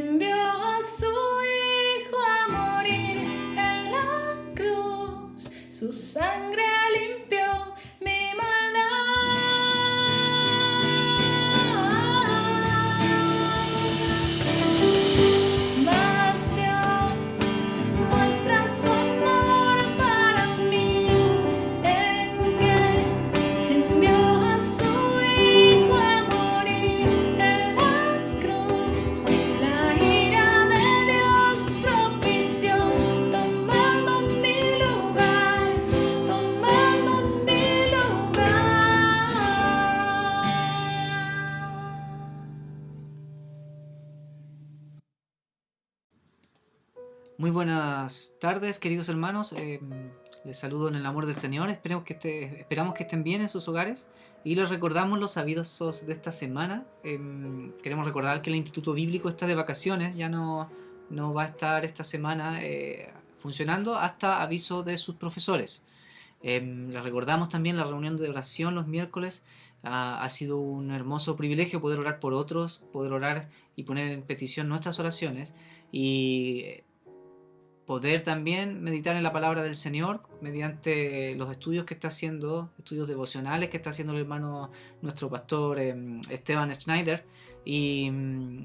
envió a su Hijo a morir en la cruz. Su sangre limpió mi maldad. Mas Dios muestra su amor para mí, en que envió a su Hijo a morir en la cruz. La ira de Dios propició, tomando mi lugar, tomando mi lugar. Muy buenas tardes, queridos hermanos. Les saludo en el amor del Señor. Esperamos que estén bien en sus hogares. Y les recordamos los avisos de esta semana. Queremos recordar que el Instituto Bíblico está de vacaciones. Ya no va a estar esta semana funcionando hasta aviso de sus profesores. Les recordamos también la reunión de oración los miércoles. Ha sido un hermoso privilegio poder orar por otros, poder orar y poner en petición nuestras oraciones. Y poder también meditar en la palabra del Señor mediante los estudios que está haciendo, estudios devocionales que está haciendo el hermano, nuestro pastor Esteban Schneider. Y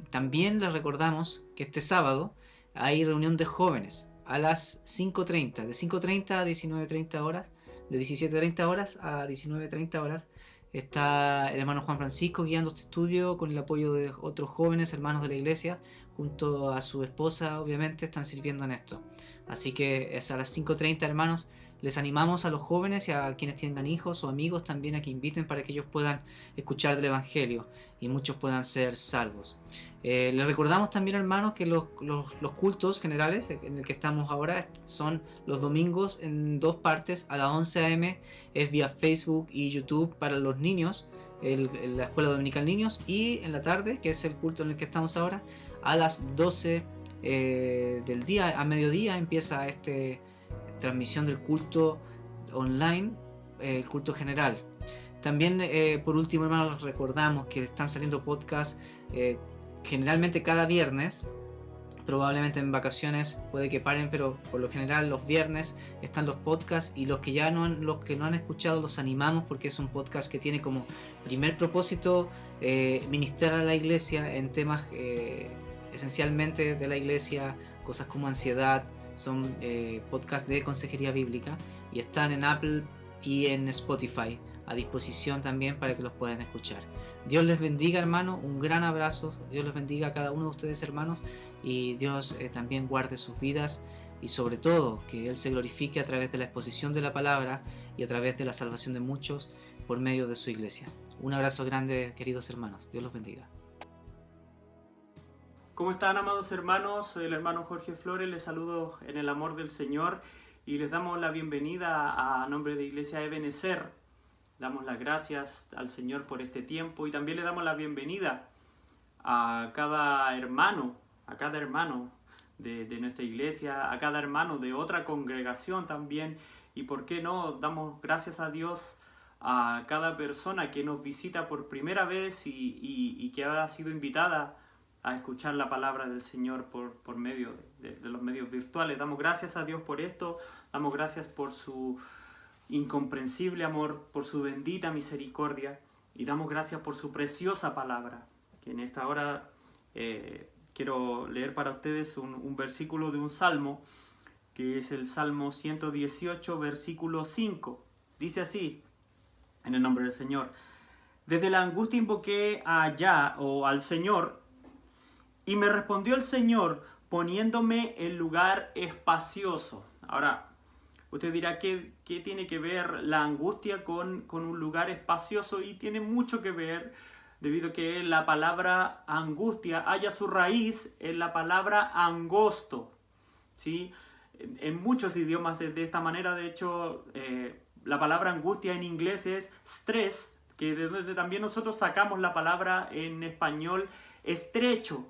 también les recordamos que este sábado hay reunión de jóvenes a las 5:30, de 5:30 a 19:30 horas, de 17:30 horas a 19:30 horas. Está el hermano Juan Francisco guiando este estudio con el apoyo de otros jóvenes hermanos de la iglesia, junto a su esposa, obviamente, están sirviendo en esto. Así que es a las 5:30, hermanos. Les animamos a los jóvenes y a quienes tengan hijos o amigos también a que inviten para que ellos puedan escuchar del Evangelio y muchos puedan ser salvos. Les recordamos también, hermanos, que los cultos generales en el que estamos ahora son los domingos en dos partes. A las 11 a.m. es vía Facebook y YouTube para los niños, la Escuela Dominical Niños, y en la tarde, que es el culto en el que estamos ahora, a las 12 del día, a mediodía, empieza esta transmisión del culto online, el culto general. También, por último, hermanos, recordamos que están saliendo podcasts generalmente cada viernes. Probablemente en vacaciones puede que paren, pero por lo general los viernes están los podcasts, y los que no han escuchado los animamos, porque es un podcast que tiene como primer propósito ministrar a la iglesia en temas esencialmente de la iglesia, cosas como ansiedad. Son podcasts de consejería bíblica y están en Apple y en Spotify a disposición también para que los puedan escuchar. Dios les bendiga, hermano, un gran abrazo. Dios les bendiga a cada uno de ustedes, hermanos, y Dios también guarde sus vidas, y sobre todo que Él se glorifique a través de la exposición de la palabra y a través de la salvación de muchos por medio de su iglesia. Un abrazo grande, queridos hermanos. Dios los bendiga. ¿Cómo están, amados hermanos? Soy el hermano Jorge Flores, les saludo en el amor del Señor y les damos la bienvenida a nombre de Iglesia Ebenezer. Damos las gracias al Señor por este tiempo y también le damos la bienvenida a cada hermano de nuestra iglesia, a cada hermano de otra congregación también, y por qué no, damos gracias a Dios a cada persona que nos visita por primera vez y que ha sido invitada a escuchar la palabra del Señor por medio de los medios virtuales. Damos gracias a Dios por esto, damos gracias por su incomprensible amor, por su bendita misericordia, y damos gracias por su preciosa palabra, que en esta hora quiero leer para ustedes un versículo de un salmo, que es el Salmo 118, versículo 5. Dice así, en el nombre del Señor: desde la angustia invoqué al Señor, y me respondió el Señor poniéndome en lugar espacioso. Ahora, usted dirá, ¿qué tiene que ver la angustia con un lugar espacioso? Y tiene mucho que ver, debido a que la palabra angustia halla su raíz en la palabra angosto, ¿sí? En muchos idiomas es de esta manera. De hecho, la palabra angustia en inglés es stress, que de donde también nosotros sacamos la palabra en español estrecho.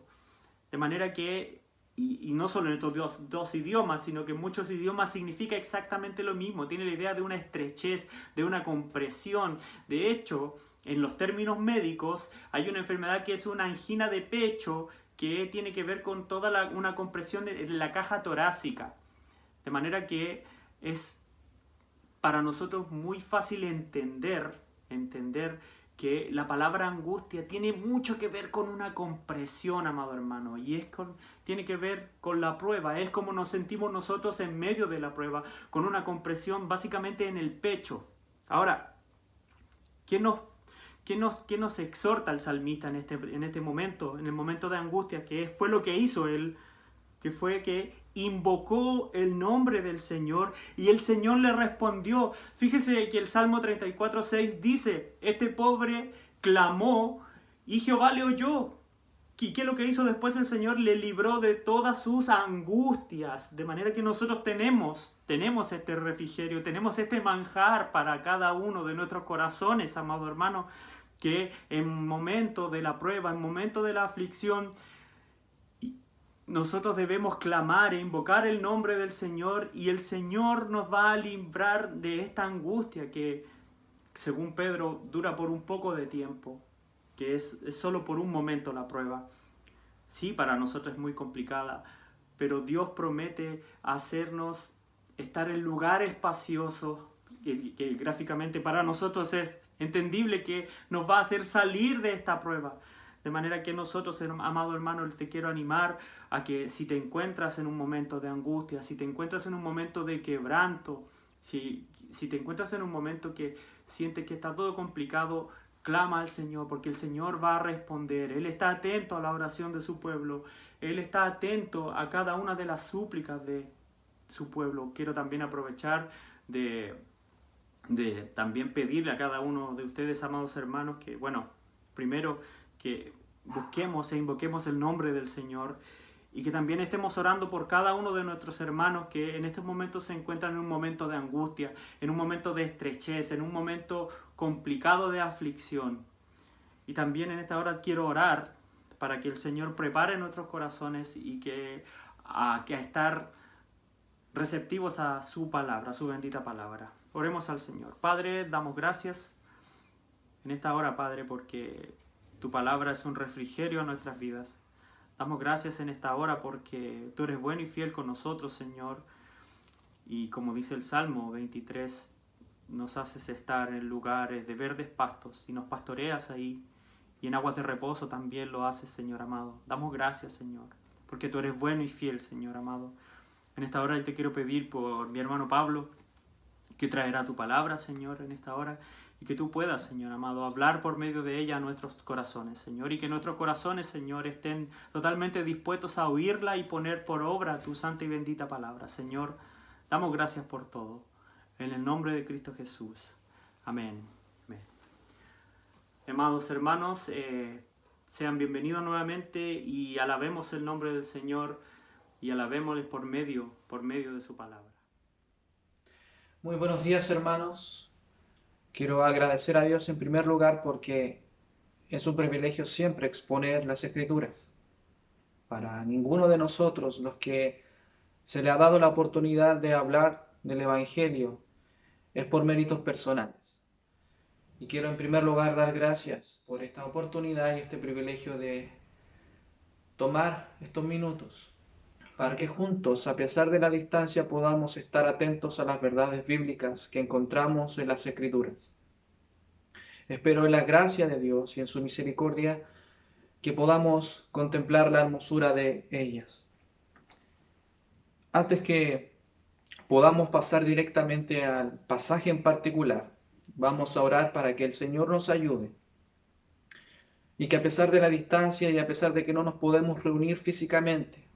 De manera que, y no solo en estos dos idiomas, sino que en muchos idiomas significa exactamente lo mismo. Tiene la idea de una estrechez, de una compresión. De hecho, en los términos médicos hay una enfermedad que es una angina de pecho, que tiene que ver con una compresión de la caja torácica. De manera que es para nosotros muy fácil entender que la palabra angustia tiene mucho que ver con una compresión, amado hermano, y tiene que ver con la prueba. Es como nos sentimos nosotros en medio de la prueba, con una compresión básicamente en el pecho. Ahora, ¿qué nos exhorta el salmista en este momento, en el momento de angustia? Que fue lo que hizo él, que fue que invocó el nombre del Señor y el Señor le respondió. Fíjese que el Salmo 34:6 dice: este pobre clamó y Jehová le oyó. ¿Y qué es lo que hizo después? El Señor le libró de todas sus angustias. De manera que nosotros tenemos este refrigerio, tenemos este manjar para cada uno de nuestros corazones, amado hermano, que en momento de la prueba, en momento de la aflicción, nosotros debemos clamar e invocar el nombre del Señor, y el Señor nos va a librar de esta angustia que, según Pedro, dura por un poco de tiempo, que es solo por un momento la prueba. Sí, para nosotros es muy complicada, pero Dios promete hacernos estar en lugares espaciosos, que gráficamente para nosotros es entendible, que nos va a hacer salir de esta prueba. De manera que nosotros, amado hermano, te quiero animar a que si te encuentras en un momento de angustia, si te encuentras en un momento de quebranto, si te encuentras en un momento que sientes que está todo complicado, clama al Señor, porque el Señor va a responder. Él está atento a la oración de su pueblo. Él está atento a cada una de las súplicas de su pueblo. Quiero también aprovechar de también pedirle a cada uno de ustedes, amados hermanos, que, bueno, primero que busquemos e invoquemos el nombre del Señor, y que también estemos orando por cada uno de nuestros hermanos que en estos momentos se encuentran en un momento de angustia, en un momento de estrechez, en un momento complicado de aflicción. Y también en esta hora quiero orar para que el Señor prepare nuestros corazones y que a estar receptivos a su palabra, a su bendita palabra. Oremos al Señor. Padre, damos gracias en esta hora, Padre, porque tu palabra es un refrigerio a nuestras vidas. Damos gracias en esta hora porque tú eres bueno y fiel con nosotros, Señor. Y como dice el Salmo 23, nos haces estar en lugares de verdes pastos y nos pastoreas ahí. Y en aguas de reposo también lo haces, Señor amado. Damos gracias, Señor, porque tú eres bueno y fiel, Señor amado. En esta hora te quiero pedir por mi hermano Pablo, que traerá tu palabra, Señor, en esta hora. Y que tú puedas, Señor amado, hablar por medio de ella a nuestros corazones, Señor. Y que nuestros corazones, Señor, estén totalmente dispuestos a oírla y poner por obra tu santa y bendita palabra. Señor, damos gracias por todo. En el nombre de Cristo Jesús. Amén. Amén. Amados hermanos, sean bienvenidos nuevamente y alabemos el nombre del Señor y alabémosle por medio de su palabra. Muy buenos días, hermanos. Quiero agradecer a Dios en primer lugar porque es un privilegio siempre exponer las Escrituras. Para ninguno de nosotros, los que se le ha dado la oportunidad de hablar del Evangelio, es por méritos personales. Y quiero en primer lugar dar gracias por esta oportunidad y este privilegio de tomar estos minutos para que juntos, a pesar de la distancia, podamos estar atentos a las verdades bíblicas que encontramos en las Escrituras. Espero en la gracia de Dios y en su misericordia que podamos contemplar la hermosura de ellas. Antes que podamos pasar directamente al pasaje en particular, vamos a orar para que el Señor nos ayude y que a pesar de la distancia y a pesar de que no nos podemos reunir físicamente,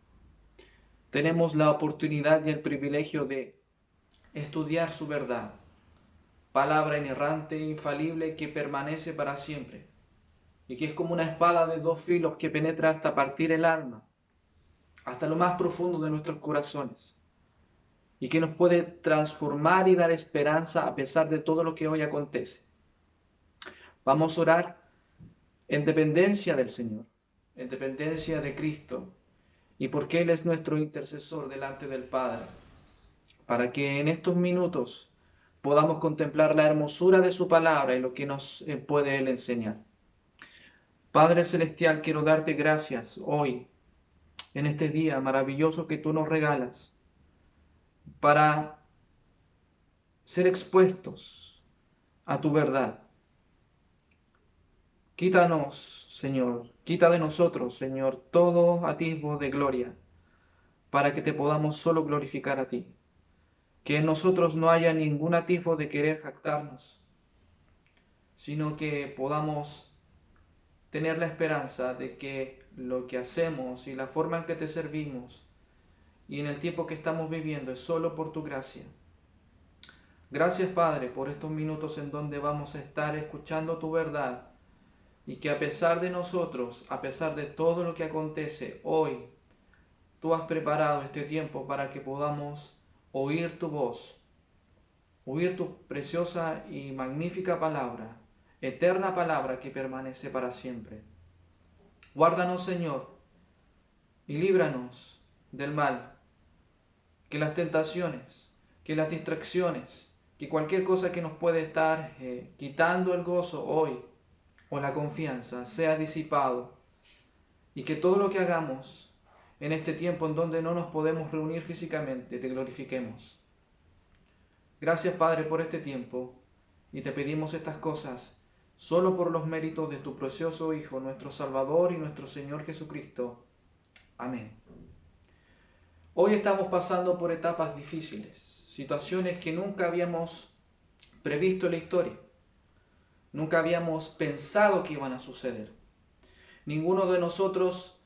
tenemos la oportunidad y el privilegio de estudiar su verdad, palabra inerrante e infalible que permanece para siempre y que es como una espada de dos filos que penetra hasta partir el alma, hasta lo más profundo de nuestros corazones, y que nos puede transformar y dar esperanza a pesar de todo lo que hoy acontece. Vamos a orar en dependencia del Señor, en dependencia de Cristo, y porque Él es nuestro intercesor delante del Padre, para que en estos minutos podamos contemplar la hermosura de su palabra y lo que nos puede Él enseñar. Padre Celestial, quiero darte gracias hoy en este día maravilloso que tú nos regalas para ser expuestos a tu verdad. Quítanos, Señor, quita de nosotros, Señor, todo atisbo de gloria, para que te podamos solo glorificar a ti. Que en nosotros no haya ningún atisbo de querer jactarnos, sino que podamos tener la esperanza de que lo que hacemos y la forma en que te servimos y en el tiempo que estamos viviendo es solo por tu gracia. Gracias, Padre, por estos minutos en donde vamos a estar escuchando tu verdad y que a pesar de nosotros, a pesar de todo lo que acontece hoy, tú has preparado este tiempo para que podamos oír tu voz, oír tu preciosa y magnífica palabra, eterna palabra que permanece para siempre. Guárdanos, Señor, y líbranos del mal, que las tentaciones, que las distracciones, que cualquier cosa que nos puede estar quitando el gozo hoy o la confianza sea disipado, y que todo lo que hagamos en este tiempo en donde no nos podemos reunir físicamente, te glorifiquemos. Gracias, Padre, por este tiempo, y te pedimos estas cosas solo por los méritos de tu precioso Hijo, nuestro Salvador y nuestro Señor Jesucristo. Amén. Hoy estamos pasando por etapas difíciles, situaciones que nunca habíamos previsto en la historia, nunca habíamos pensado que iban a suceder. Ninguno de nosotros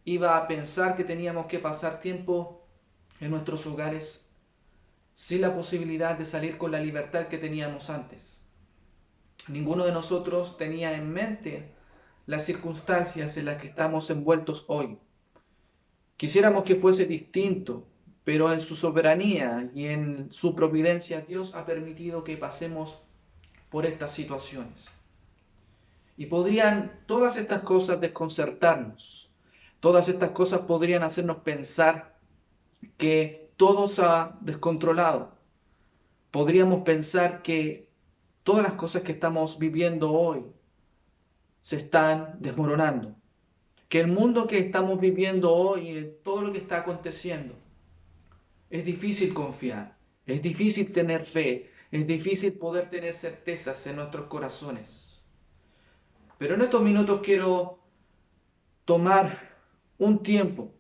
iba a pensar que teníamos que pasar tiempo en nuestros hogares sin la posibilidad de salir con la libertad que teníamos antes. Ninguno de nosotros tenía en mente las circunstancias en las que estamos envueltos hoy. Quisiéramos que fuese distinto, pero en su soberanía y en su providencia Dios ha permitido que pasemos por estas situaciones. Y podrían todas estas cosas desconcertarnos, todas estas cosas podrían hacernos pensar que todo se ha descontrolado. Podríamos pensar que todas las cosas que estamos viviendo hoy se están desmoronando. Que el mundo que estamos viviendo hoy y todo lo que está aconteciendo, es difícil confiar, es difícil tener fe, es difícil poder tener certezas en nuestros corazones. Pero en estos minutos quiero tomar un tiempo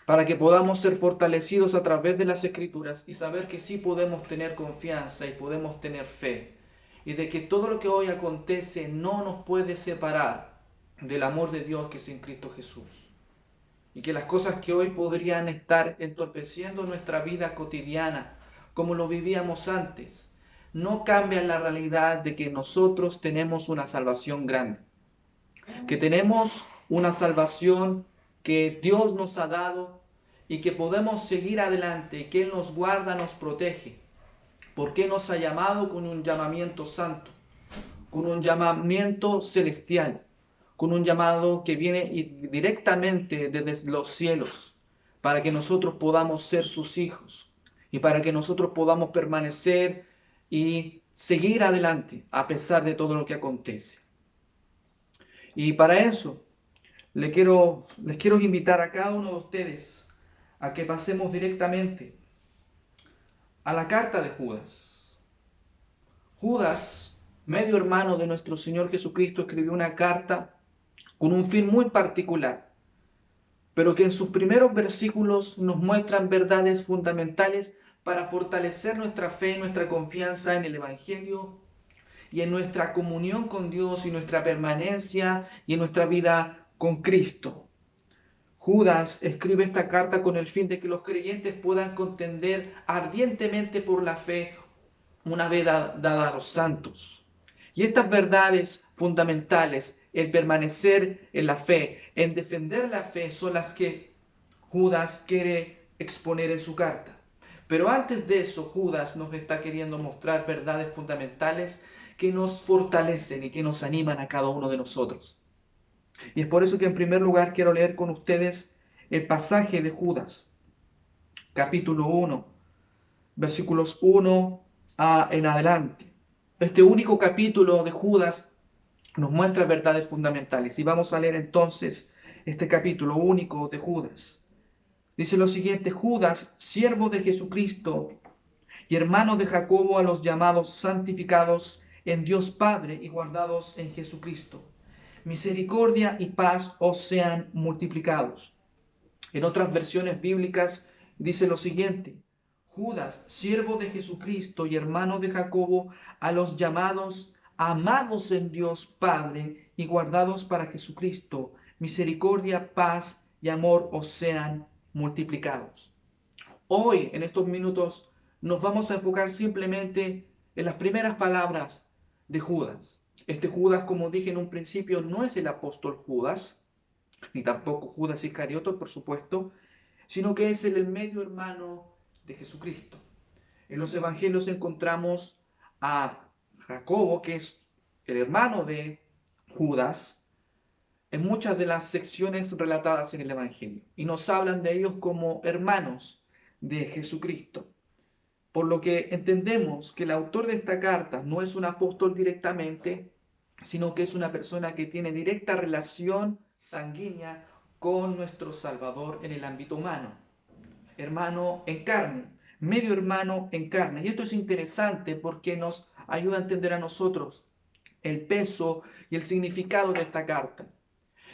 para que podamos ser fortalecidos a través de las Escrituras y saber que sí podemos tener confianza y podemos tener fe. Y de que todo lo que hoy acontece no nos puede separar del amor de Dios que es en Cristo Jesús. Y que las cosas que hoy podrían estar entorpeciendo nuestra vida cotidiana, como lo vivíamos antes, no cambian la realidad de que nosotros tenemos una salvación grande. Que tenemos una salvación que Dios nos ha dado y que podemos seguir adelante, y que Él nos guarda, nos protege. Porque nos ha llamado con un llamamiento santo, con un llamamiento celestial, con un llamado que viene directamente desde los cielos, para que nosotros podamos ser sus hijos y para que nosotros podamos permanecer y seguir adelante a pesar de todo lo que acontece. Y para eso les quiero invitar a cada uno de ustedes a que pasemos directamente a la carta de Judas. Judas, medio hermano de nuestro Señor Jesucristo, escribió una carta con un fin muy particular, pero que en sus primeros versículos nos muestran verdades fundamentales para fortalecer nuestra fe y nuestra confianza en el Evangelio y en nuestra comunión con Dios y nuestra permanencia y en nuestra vida con Cristo. Judas escribe esta carta con el fin de que los creyentes puedan contender ardientemente por la fe una vez dada a los santos. Y estas verdades fundamentales, el permanecer en la fe, en defender la fe, son las que Judas quiere exponer en su carta. Pero antes de eso, Judas nos está queriendo mostrar verdades fundamentales que nos fortalecen y que nos animan a cada uno de nosotros. Y es por eso que en primer lugar quiero leer con ustedes el pasaje de Judas, capítulo 1, versículos 1 en adelante. Este único capítulo de Judas nos muestra verdades fundamentales. Y vamos a leer entonces este capítulo único de Judas. Dice lo siguiente: Judas, siervo de Jesucristo y hermano de Jacobo, a los llamados santificados en Dios Padre y guardados en Jesucristo. Misericordia y paz os sean multiplicados. En otras versiones bíblicas dice lo siguiente: Judas, siervo de Jesucristo y hermano de Jacobo, a los llamados, amados en Dios Padre y guardados para Jesucristo. Misericordia, paz y amor os sean multiplicados. Hoy, en estos minutos, nos vamos a enfocar simplemente en las primeras palabras de Judas. Este Judas, como dije en un principio, no es el apóstol Judas, ni tampoco Judas Iscarioto, por supuesto, sino que es el medio hermano de Jesucristo. En los evangelios encontramos a Jacobo, que es el hermano de Judas, en muchas de las secciones relatadas en el evangelio, y nos hablan de ellos como hermanos de Jesucristo. Por lo que entendemos que el autor de esta carta no es un apóstol directamente, sino que es una persona que tiene directa relación sanguínea con nuestro Salvador en el ámbito humano. Hermano en carne, medio hermano en carne. Y esto es interesante porque nos ayuda a entender a nosotros el peso y el significado de esta carta.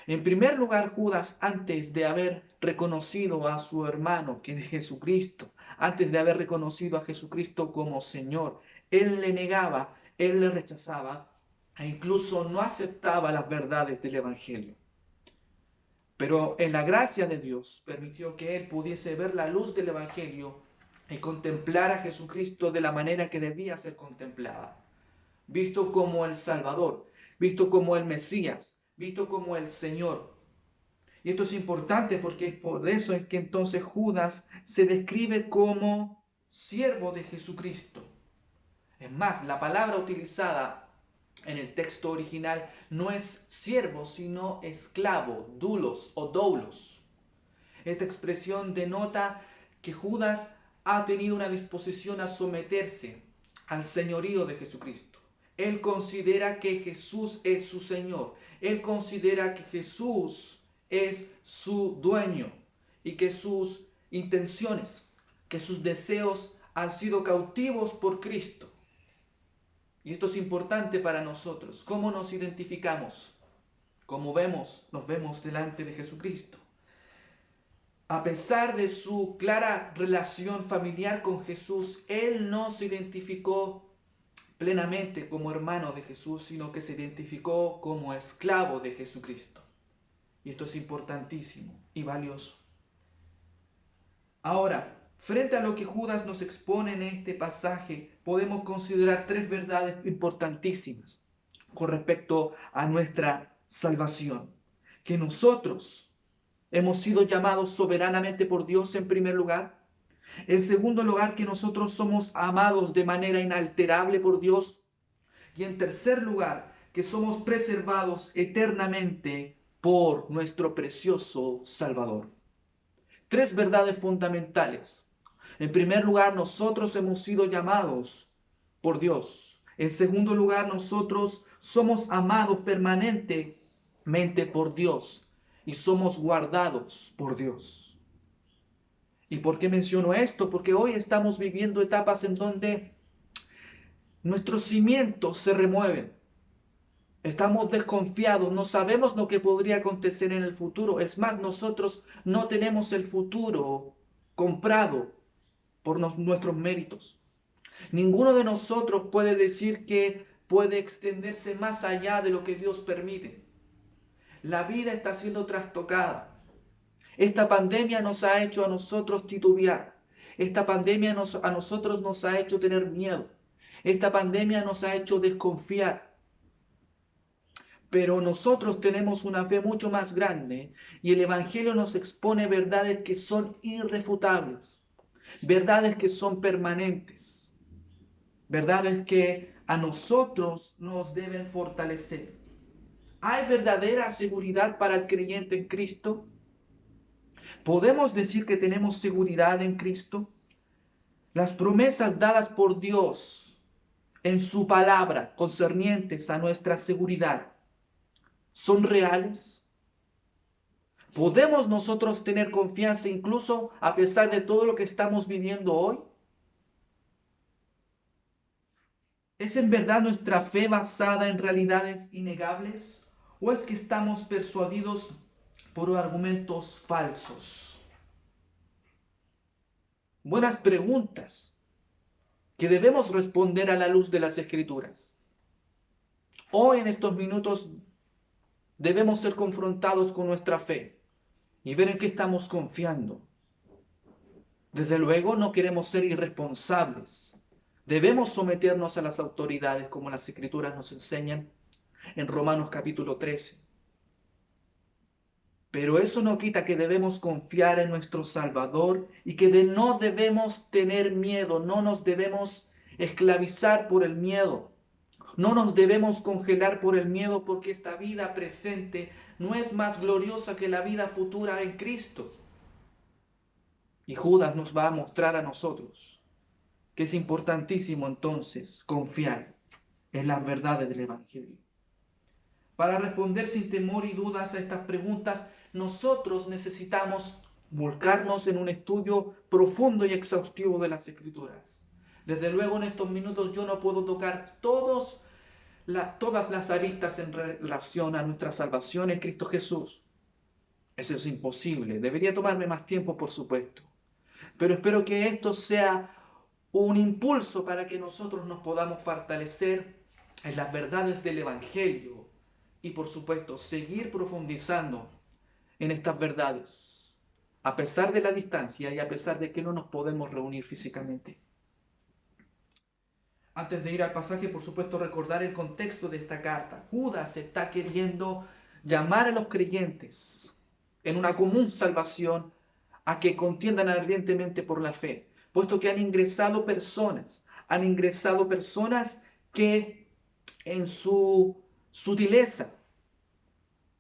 En primer lugar, Judas, antes de haber reconocido a su hermano, que es Jesucristo, antes de haber reconocido a Jesucristo como Señor, él le negaba, él le rechazaba e incluso no aceptaba las verdades del Evangelio. Pero en la gracia de Dios permitió que él pudiese ver la luz del Evangelio y contemplar a Jesucristo de la manera que debía ser contemplada, visto como el Salvador, visto como el Mesías, visto como el Señor. Y esto es importante porque es por eso es que entonces Judas se describe como siervo de Jesucristo. Es más, la palabra utilizada en el texto original no es siervo, sino esclavo, doulos o doulos. Esta expresión denota que Judas ha tenido una disposición a someterse al señorío de Jesucristo. Él considera que Jesús es su Señor. Él considera que Jesús es su dueño y que sus intenciones, que sus deseos han sido cautivos por Cristo. Y esto es importante para nosotros. ¿Cómo nos identificamos? Como nos vemos delante de Jesucristo. A pesar de su clara relación familiar con Jesús, él no se identificó plenamente como hermano de Jesús, sino que se identificó como esclavo de Jesucristo. Y esto es importantísimo y valioso. Ahora, frente a lo que Judas nos expone en este pasaje, podemos considerar tres verdades importantísimas con respecto a nuestra salvación. Que nosotros hemos sido llamados soberanamente por Dios en primer lugar. En segundo lugar, que nosotros somos amados de manera inalterable por Dios. Y en tercer lugar, que somos preservados eternamente por nuestro precioso Salvador. Tres verdades fundamentales. En primer lugar, nosotros hemos sido llamados por Dios. En segundo lugar, nosotros somos amados permanentemente por Dios y somos guardados por Dios. ¿Y por qué menciono esto? Porque hoy estamos viviendo etapas en donde nuestros cimientos se remueven. Estamos desconfiados, no sabemos lo que podría acontecer en el futuro. Es más, nosotros no tenemos el futuro comprado por nuestros méritos. Ninguno de nosotros puede decir que puede extenderse más allá de lo que Dios permite. La vida está siendo trastocada. Esta pandemia nos ha hecho a nosotros titubear. Esta pandemia a nosotros nos ha hecho tener miedo. Esta pandemia nos ha hecho desconfiar. Pero nosotros tenemos una fe mucho más grande y el Evangelio nos expone verdades que son irrefutables, verdades que son permanentes, verdades que a nosotros nos deben fortalecer. ¿Hay verdadera seguridad para el creyente en Cristo? ¿Podemos decir que tenemos seguridad en Cristo? Las promesas dadas por Dios en su palabra concernientes a nuestra seguridad, ¿son reales? ¿Podemos nosotros tener confianza incluso a pesar de todo lo que estamos viviendo hoy? ¿Es en verdad nuestra fe basada en realidades innegables? ¿O es que estamos persuadidos por argumentos falsos? Buenas preguntas que debemos responder a la luz de las Escrituras. Hoy en estos minutos debemos ser confrontados con nuestra fe y ver en qué estamos confiando. Desde luego no queremos ser irresponsables. Debemos someternos a las autoridades como las Escrituras nos enseñan en Romanos capítulo 13. Pero eso no quita que debemos confiar en nuestro Salvador y que no debemos tener miedo, no nos debemos esclavizar por el miedo. No nos debemos congelar por el miedo porque esta vida presente no es más gloriosa que la vida futura en Cristo. Y Judas nos va a mostrar a nosotros que es importantísimo entonces confiar en las verdades del Evangelio. Para responder sin temor y dudas a estas preguntas, nosotros necesitamos volcarnos en un estudio profundo y exhaustivo de las Escrituras. Desde luego en estos minutos yo no puedo tocar todas las aristas en relación a nuestra salvación en Cristo Jesús. Eso es imposible. Debería tomarme más tiempo, por supuesto. Pero espero que esto sea un impulso para que nosotros nos podamos fortalecer en las verdades del Evangelio y, por supuesto, seguir profundizando en estas verdades, a pesar de la distancia y a pesar de que no nos podemos reunir físicamente. Antes de ir al pasaje, por supuesto, recordar el contexto de esta carta. Judas está queriendo llamar a los creyentes en una común salvación a que contiendan ardientemente por la fe, puesto que han ingresado personas que en su sutileza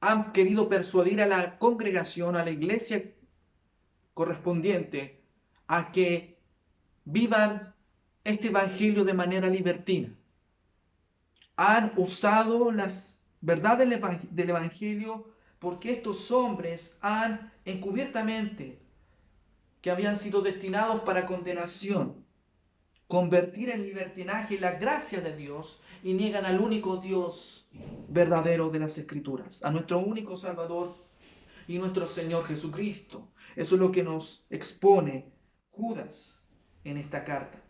han querido persuadir a la congregación, a la iglesia correspondiente, a que vivan este evangelio de manera libertina. Han usado las verdades del evangelio porque estos hombres han encubiertamente, que habían sido destinados para condenación, convertir en libertinaje la gracia de Dios y niegan al único Dios verdadero de las Escrituras, a nuestro único Salvador y nuestro Señor Jesucristo. Eso es lo que nos expone Judas en esta carta.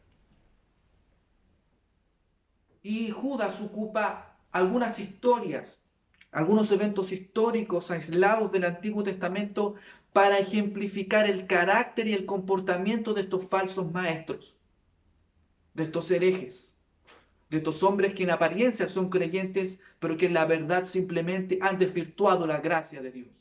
Y Judas ocupa algunas historias, algunos eventos históricos aislados del Antiguo Testamento para ejemplificar el carácter y el comportamiento de estos falsos maestros, de estos herejes, de estos hombres que en apariencia son creyentes, pero que en la verdad simplemente han desvirtuado la gracia de Dios.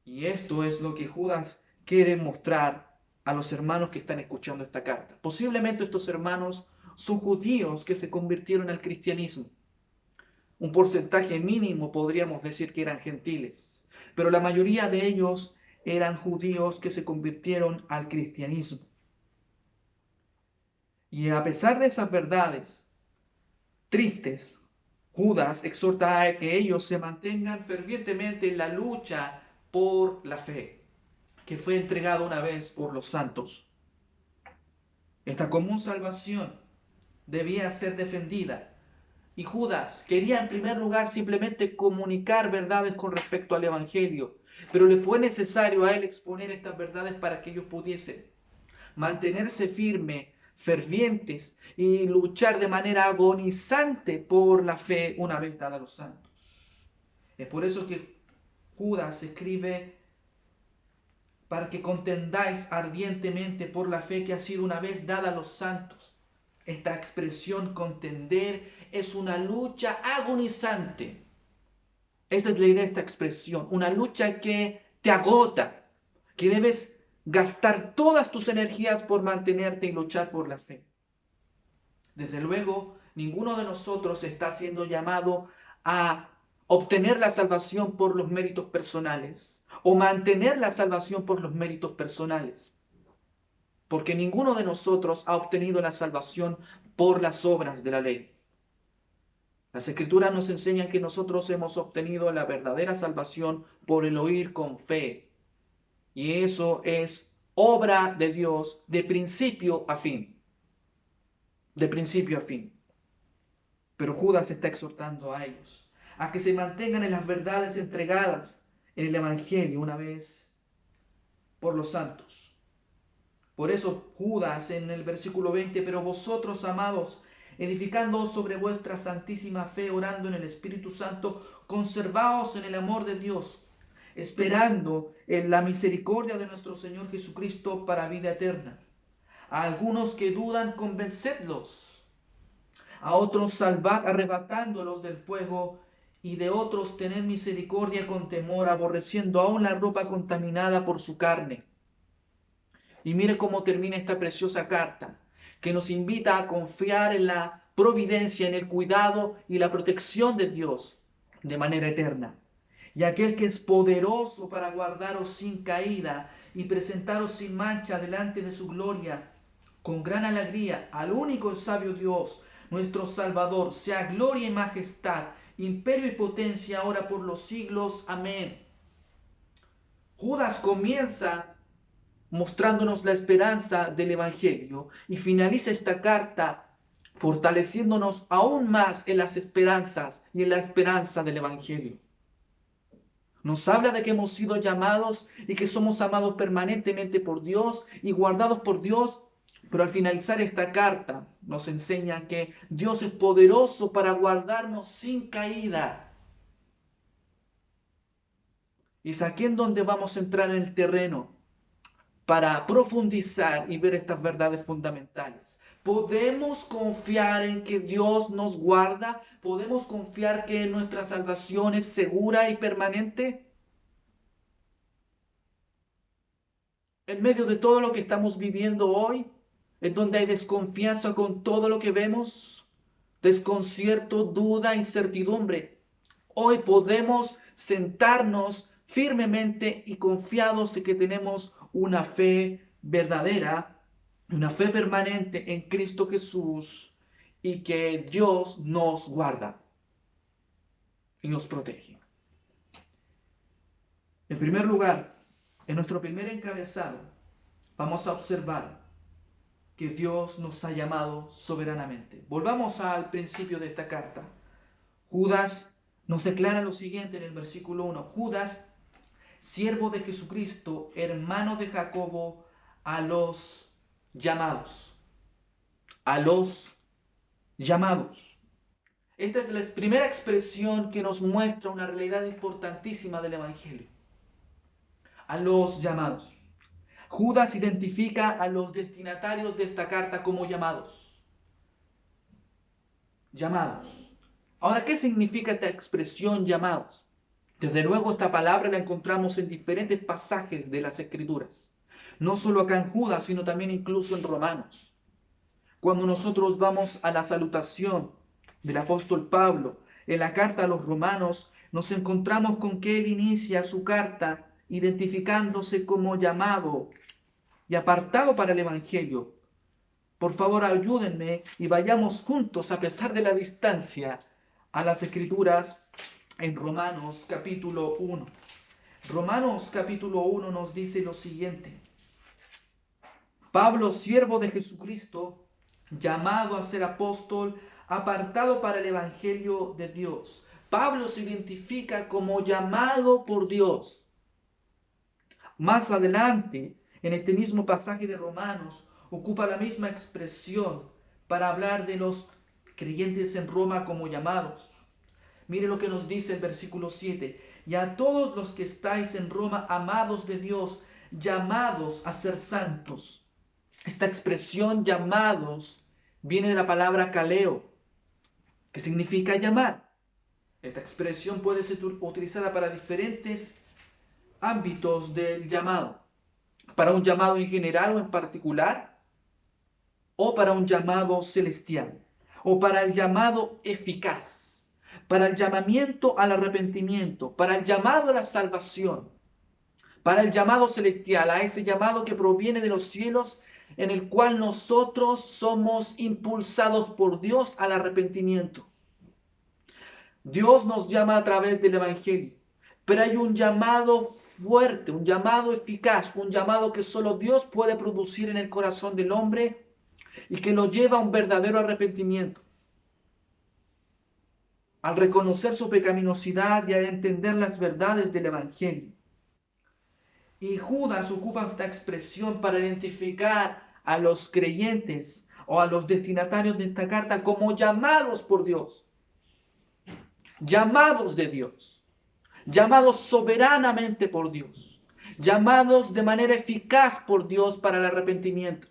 Y esto es lo que Judas quiere mostrar a los hermanos que están escuchando esta carta. Posiblemente estos hermanos son judíos que se convirtieron al cristianismo. Un porcentaje mínimo podríamos decir que eran gentiles, pero la mayoría de ellos eran judíos que se convirtieron al cristianismo. Y a pesar de esas verdades tristes, Judas exhorta a que ellos se mantengan fervientemente en la lucha por la fe, que fue entregada una vez por los santos. Esta común salvación debía ser defendida. Y Judas quería en primer lugar simplemente comunicar verdades con respecto al Evangelio, pero le fue necesario a él exponer estas verdades para que ellos pudiesen mantenerse firmes, fervientes y luchar de manera agonizante por la fe una vez dada a los santos. Es por eso que Judas escribe: para que contendáis ardientemente por la fe que ha sido una vez dada a los santos. Esta expresión contender es una lucha agonizante. Esa es la idea de esta expresión, una lucha que te agota, que debes gastar todas tus energías por mantenerte y luchar por la fe. Desde luego, ninguno de nosotros está siendo llamado a obtener la salvación por los méritos personales o mantener la salvación por los méritos personales. Porque ninguno de nosotros ha obtenido la salvación por las obras de la ley. Las Escrituras nos enseñan que nosotros hemos obtenido la verdadera salvación por el oír con fe. Y eso es obra de Dios de principio a fin. De principio a fin. Pero Judas está exhortando a ellos a que se mantengan en las verdades entregadas en el Evangelio una vez por los santos. Por eso Judas en el versículo 20, pero vosotros, amados, edificándoos sobre vuestra santísima fe, orando en el Espíritu Santo, conservaos en el amor de Dios, esperando en la misericordia de nuestro Señor Jesucristo para vida eterna. A algunos que dudan, convencedlos. A otros salvad arrebatándolos del fuego, y de otros tened misericordia con temor, aborreciendo aún la ropa contaminada por su carne. Y mire cómo termina esta preciosa carta, que nos invita a confiar en la providencia, en el cuidado y la protección de Dios de manera eterna. Y aquel que es poderoso para guardaros sin caída y presentaros sin mancha delante de su gloria, con gran alegría, al único y sabio Dios, nuestro Salvador, sea gloria y majestad, imperio y potencia, ahora por los siglos. Amén. Judas comienza mostrándonos la esperanza del Evangelio y finaliza esta carta fortaleciéndonos aún más en las esperanzas y en la esperanza del Evangelio. Nos habla de que hemos sido llamados y que somos amados permanentemente por Dios y guardados por Dios, pero al finalizar esta carta nos enseña que Dios es poderoso para guardarnos sin caída. Y es aquí en donde vamos a entrar en el terreno para profundizar y ver estas verdades fundamentales. ¿Podemos confiar en que Dios nos guarda? ¿Podemos confiar que nuestra salvación es segura y permanente? En medio de todo lo que estamos viviendo hoy, en donde hay desconfianza con todo lo que vemos, desconcierto, duda, incertidumbre, hoy podemos sentarnos firmemente y confiados en que tenemos una fe verdadera, una fe permanente en Cristo Jesús y que Dios nos guarda y nos protege. En primer lugar, en nuestro primer encabezado, vamos a observar que Dios nos ha llamado soberanamente. Volvamos al principio de esta carta. Judas nos declara lo siguiente en el versículo 1. Judas, siervo de Jesucristo, hermano de Jacobo, a los llamados. A los llamados. Esta es la primera expresión que nos muestra una realidad importantísima del Evangelio. A los llamados. Judas identifica a los destinatarios de esta carta como llamados. Llamados. Ahora, ¿qué significa esta expresión llamados? Desde luego esta palabra la encontramos en diferentes pasajes de las Escrituras. No solo acá en Judas, sino también incluso en Romanos. Cuando nosotros vamos a la salutación del apóstol Pablo en la carta a los Romanos, nos encontramos con que él inicia su carta identificándose como llamado y apartado para el Evangelio. Por favor, ayúdenme y vayamos juntos, a pesar de la distancia, a las Escrituras en Romanos capítulo 1. Romanos capítulo 1 nos dice lo siguiente. Pablo, siervo de Jesucristo, llamado a ser apóstol, apartado para el Evangelio de Dios. Pablo se identifica como llamado por Dios. Más adelante, en este mismo pasaje de Romanos, ocupa la misma expresión para hablar de los creyentes en Roma como llamados. Mire lo que nos dice el versículo 7. Y a todos los que estáis en Roma, amados de Dios, llamados a ser santos. Esta expresión llamados viene de la palabra kaleo, que significa llamar. Esta expresión puede ser utilizada para diferentes ámbitos del llamado. Para un llamado en general o en particular, o para un llamado celestial, o para el llamado eficaz, para el llamamiento al arrepentimiento, para el llamado a la salvación, para el llamado celestial, a ese llamado que proviene de los cielos, en el cual nosotros somos impulsados por Dios al arrepentimiento. Dios nos llama a través del Evangelio, pero hay un llamado fuerte, un llamado eficaz, un llamado que solo Dios puede producir en el corazón del hombre y que lo lleva a un verdadero arrepentimiento. Al reconocer su pecaminosidad y a entender las verdades del Evangelio. Y Judas ocupa esta expresión para identificar a los creyentes o a los destinatarios de esta carta como llamados por Dios, llamados de Dios, llamados soberanamente por Dios, llamados de manera eficaz por Dios para el arrepentimiento.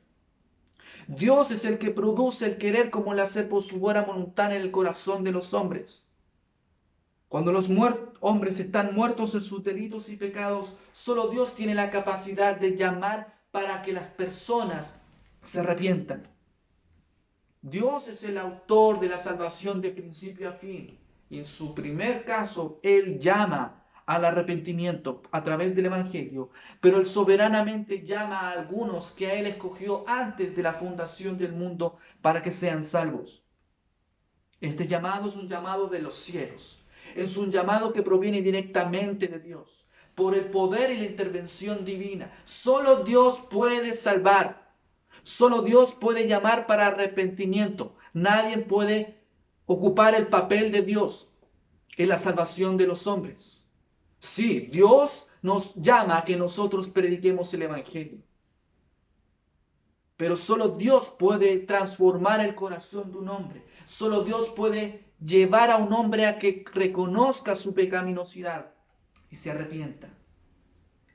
Dios es el que produce el querer como el hacer por su buena voluntad en el corazón de los hombres. Cuando los hombres están muertos en sus delitos y pecados, solo Dios tiene la capacidad de llamar para que las personas se arrepientan. Dios es el autor de la salvación de principio a fin. Y en su primer caso, Él llama al arrepentimiento a través del Evangelio, pero Él soberanamente llama a algunos que a Él escogió antes de la fundación del mundo para que sean salvos. Este llamado es un llamado de los cielos. Es un llamado que proviene directamente de Dios, por el poder y la intervención divina. Solo Dios puede salvar. Solo Dios puede llamar para arrepentimiento. Nadie puede ocupar el papel de Dios en la salvación de los hombres. Sí, Dios nos llama a que nosotros prediquemos el Evangelio. Pero solo Dios puede transformar el corazón de un hombre. Solo Dios puede llevar a un hombre a que reconozca su pecaminosidad y se arrepienta.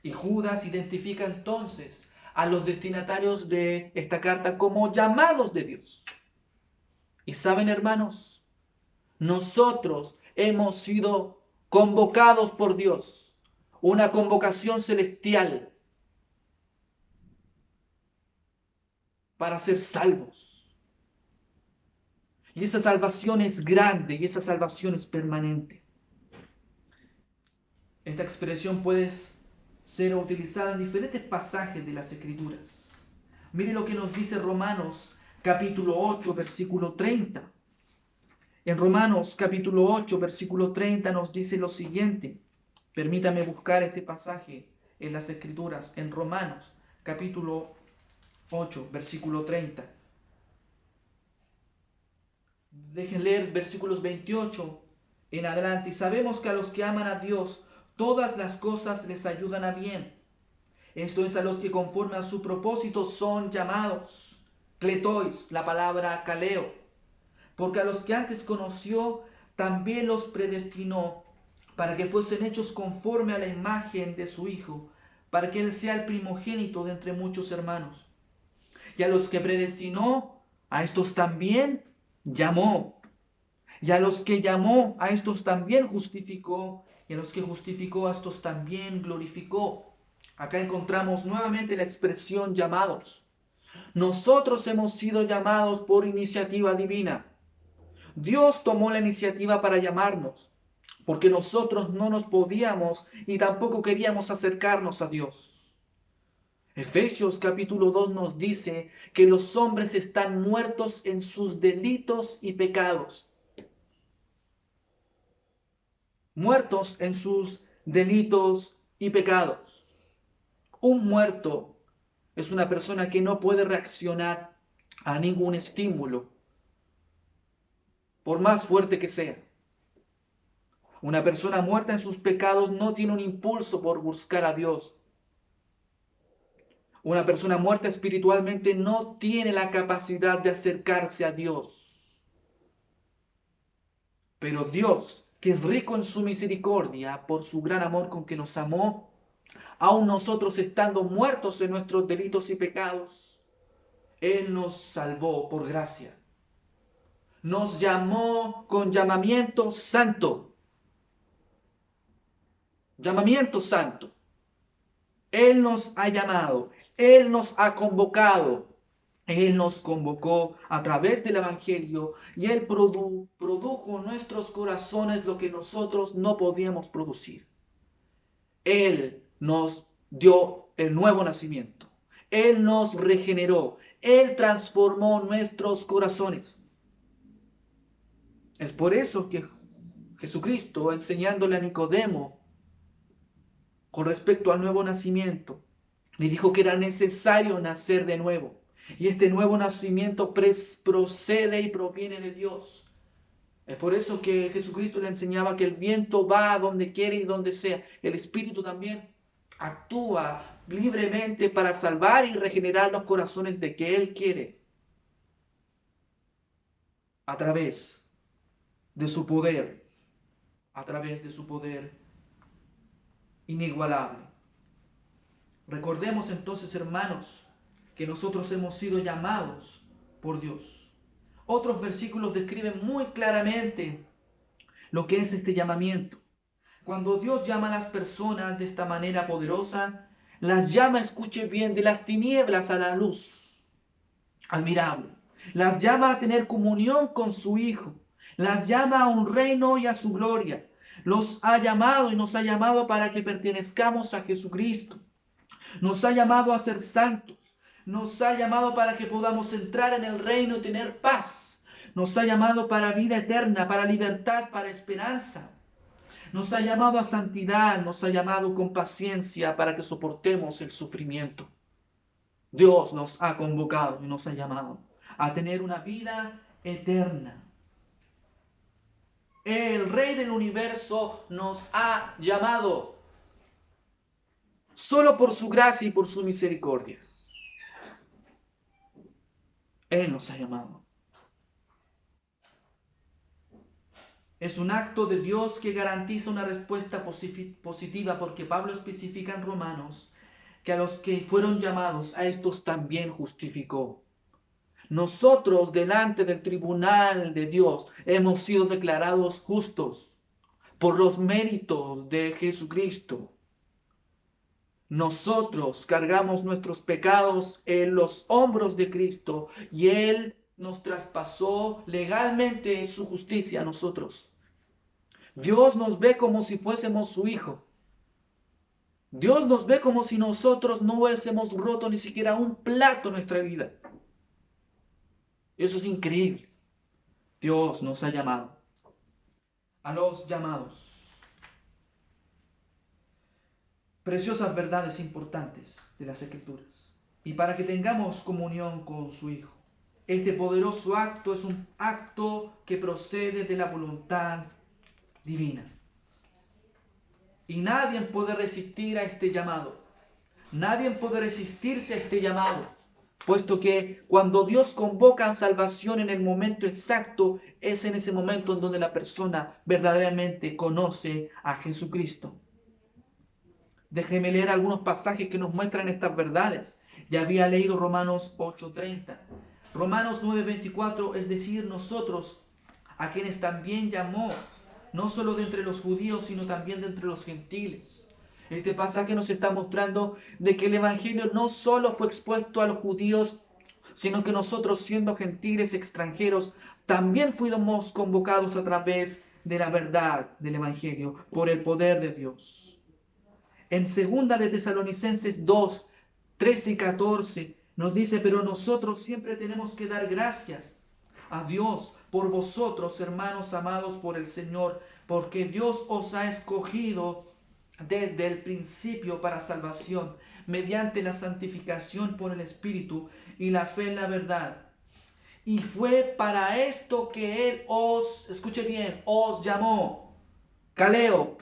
Y Judas identifica entonces a los destinatarios de esta carta como llamados de Dios. Y saben, hermanos, nosotros hemos sido convocados por Dios, una convocación celestial para ser salvos. Y esa salvación es grande y esa salvación es permanente. Esta expresión puede ser utilizada en diferentes pasajes de las Escrituras. Mire lo que nos dice Romanos capítulo 8, versículo 30. En Romanos capítulo 8, versículo 30 nos dice lo siguiente. Permítame buscar este pasaje en las Escrituras. En Romanos capítulo 8, versículo 30. Dejen leer versículos 28 en adelante. Y sabemos que a los que aman a Dios, todas las cosas les ayudan a bien. Esto es a los que conforme a su propósito son llamados. Kletois, la palabra kaleo. Porque a los que antes conoció, también los predestinó para que fuesen hechos conforme a la imagen de su Hijo, para que Él sea el primogénito de entre muchos hermanos. Y a los que predestinó, a estos también llamó. Y a los que llamó, a estos también justificó. Y a los que justificó, a estos también glorificó. Acá encontramos nuevamente la expresión llamados. Nosotros hemos sido llamados por iniciativa divina. Dios tomó la iniciativa para llamarnos, porque nosotros no nos podíamos y tampoco queríamos acercarnos a Dios. Efesios capítulo 2 nos dice que los hombres están muertos en sus delitos y pecados. Muertos en sus delitos y pecados. Un muerto es una persona que no puede reaccionar a ningún estímulo, por más fuerte que sea. Una persona muerta en sus pecados no tiene un impulso por buscar a Dios. Una persona muerta espiritualmente no tiene la capacidad de acercarse a Dios. Pero Dios, que es rico en su misericordia, por su gran amor con que nos amó, aun nosotros estando muertos en nuestros delitos y pecados, Él nos salvó por gracia. Nos llamó con llamamiento santo. Llamamiento santo. Él nos ha llamado. Él nos ha convocado. Él nos convocó a través del Evangelio y Él produjo en nuestros corazones lo que nosotros no podíamos producir. Él nos dio el nuevo nacimiento. Él nos regeneró. Él transformó nuestros corazones. Es por eso que Jesucristo enseñándole a Nicodemo con respecto al nuevo nacimiento, le dijo que era necesario nacer de nuevo. Y este nuevo nacimiento procede y proviene de Dios. Es por eso que Jesucristo le enseñaba que el viento va a donde quiere y donde sea. El Espíritu también actúa libremente para salvar y regenerar los corazones de que Él quiere, a través de su poder, a través de su poder inigualable. Recordemos entonces, hermanos, que nosotros hemos sido llamados por Dios. Otros versículos describen muy claramente lo que es este llamamiento. Cuando Dios llama a las personas de esta manera poderosa, las llama, escuche bien, de las tinieblas a la luz admirable. Las llama a tener comunión con su Hijo. Las llama a un reino y a su gloria. Los ha llamado y nos ha llamado para que pertenezcamos a Jesucristo. Nos ha llamado a ser santos. Nos ha llamado para que podamos entrar en el reino y tener paz. Nos ha llamado para vida eterna, para libertad, para esperanza. Nos ha llamado a santidad, nos ha llamado con paciencia para que soportemos el sufrimiento. Dios nos ha convocado y nos ha llamado a tener una vida eterna. El Rey del universo nos ha llamado solo por su gracia y por su misericordia. Él nos ha llamado. Es un acto de Dios que garantiza una respuesta positiva, porque Pablo especifica en Romanos que a los que fueron llamados, a estos también justificó. Nosotros delante del tribunal de Dios hemos sido declarados justos por los méritos de Jesucristo. Nosotros cargamos nuestros pecados en los hombros de Cristo y Él nos traspasó legalmente su justicia a nosotros. Dios nos ve como si fuésemos su hijo. Dios nos ve como si nosotros no hubiésemos roto ni siquiera un plato en nuestra vida. Eso es increíble. Dios nos ha llamado. A los llamados. Preciosas verdades importantes de las Escrituras. Y para que tengamos comunión con su Hijo. Este poderoso acto es un acto que procede de la voluntad divina. Y nadie puede resistir a este llamado. Nadie puede resistirse a este llamado, puesto que cuando Dios convoca a salvación en el momento exacto, es en ese momento en donde la persona verdaderamente conoce a Jesucristo. Déjeme leer algunos pasajes que nos muestran estas verdades. Ya había leído Romanos 8:30. Romanos 9:24, es decir, nosotros, a quienes también llamó, no solo de entre los judíos, sino también de entre los gentiles. Este pasaje nos está mostrando de que el Evangelio no solo fue expuesto a los judíos, sino que nosotros, siendo gentiles extranjeros, también fuimos convocados a través de la verdad del Evangelio, por el poder de Dios. En 2 de Tesalonicenses 2, 13 y 14 nos dice: pero nosotros siempre tenemos que dar gracias a Dios por vosotros, hermanos amados por el Señor, porque Dios os ha escogido desde el principio para salvación, mediante la santificación por el Espíritu y la fe en la verdad. Y fue para esto que Él os, escuche bien, os llamó, Kaleo,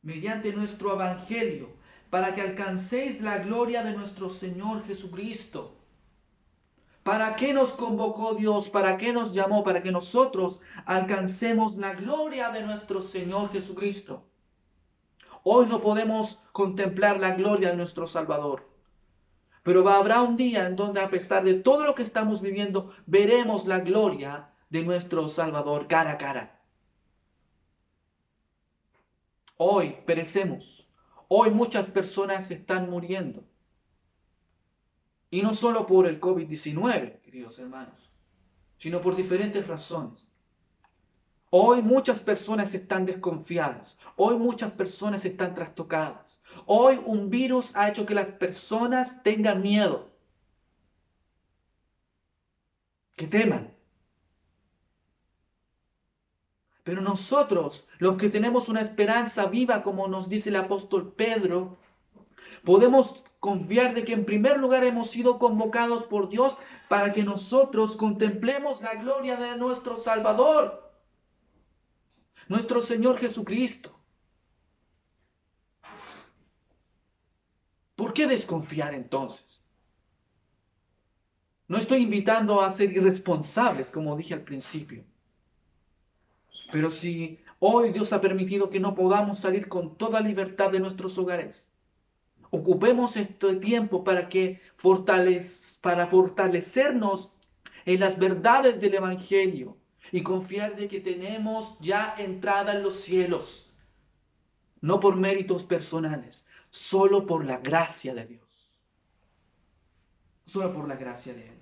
mediante nuestro Evangelio, para que alcancéis la gloria de nuestro Señor Jesucristo. ¿Para qué nos convocó Dios? ¿Para qué nos llamó? Para que nosotros alcancemos la gloria de nuestro Señor Jesucristo. Hoy no podemos contemplar la gloria de nuestro Salvador, pero habrá un día en donde, a pesar de todo lo que estamos viviendo, veremos la gloria de nuestro Salvador cara a cara. Hoy perecemos. Hoy muchas personas están muriendo. Y no solo por el COVID-19, queridos hermanos, sino por diferentes razones. Hoy muchas personas están desconfiadas. Hoy muchas personas están trastocadas. Hoy un virus ha hecho que las personas tengan miedo, que teman. Pero nosotros, los que tenemos una esperanza viva, como nos dice el apóstol Pedro, podemos confiar de que en primer lugar hemos sido convocados por Dios para que nosotros contemplemos la gloria de nuestro Salvador, nuestro Señor Jesucristo. ¿Por qué desconfiar entonces? No estoy invitando a ser irresponsables, como dije al principio. Pero si hoy Dios ha permitido que no podamos salir con toda libertad de nuestros hogares, ocupemos este tiempo para fortalecernos en las verdades del Evangelio y confiar de que tenemos ya entrada en los cielos, no por méritos personales, solo por la gracia de Dios. Solo por la gracia de Él.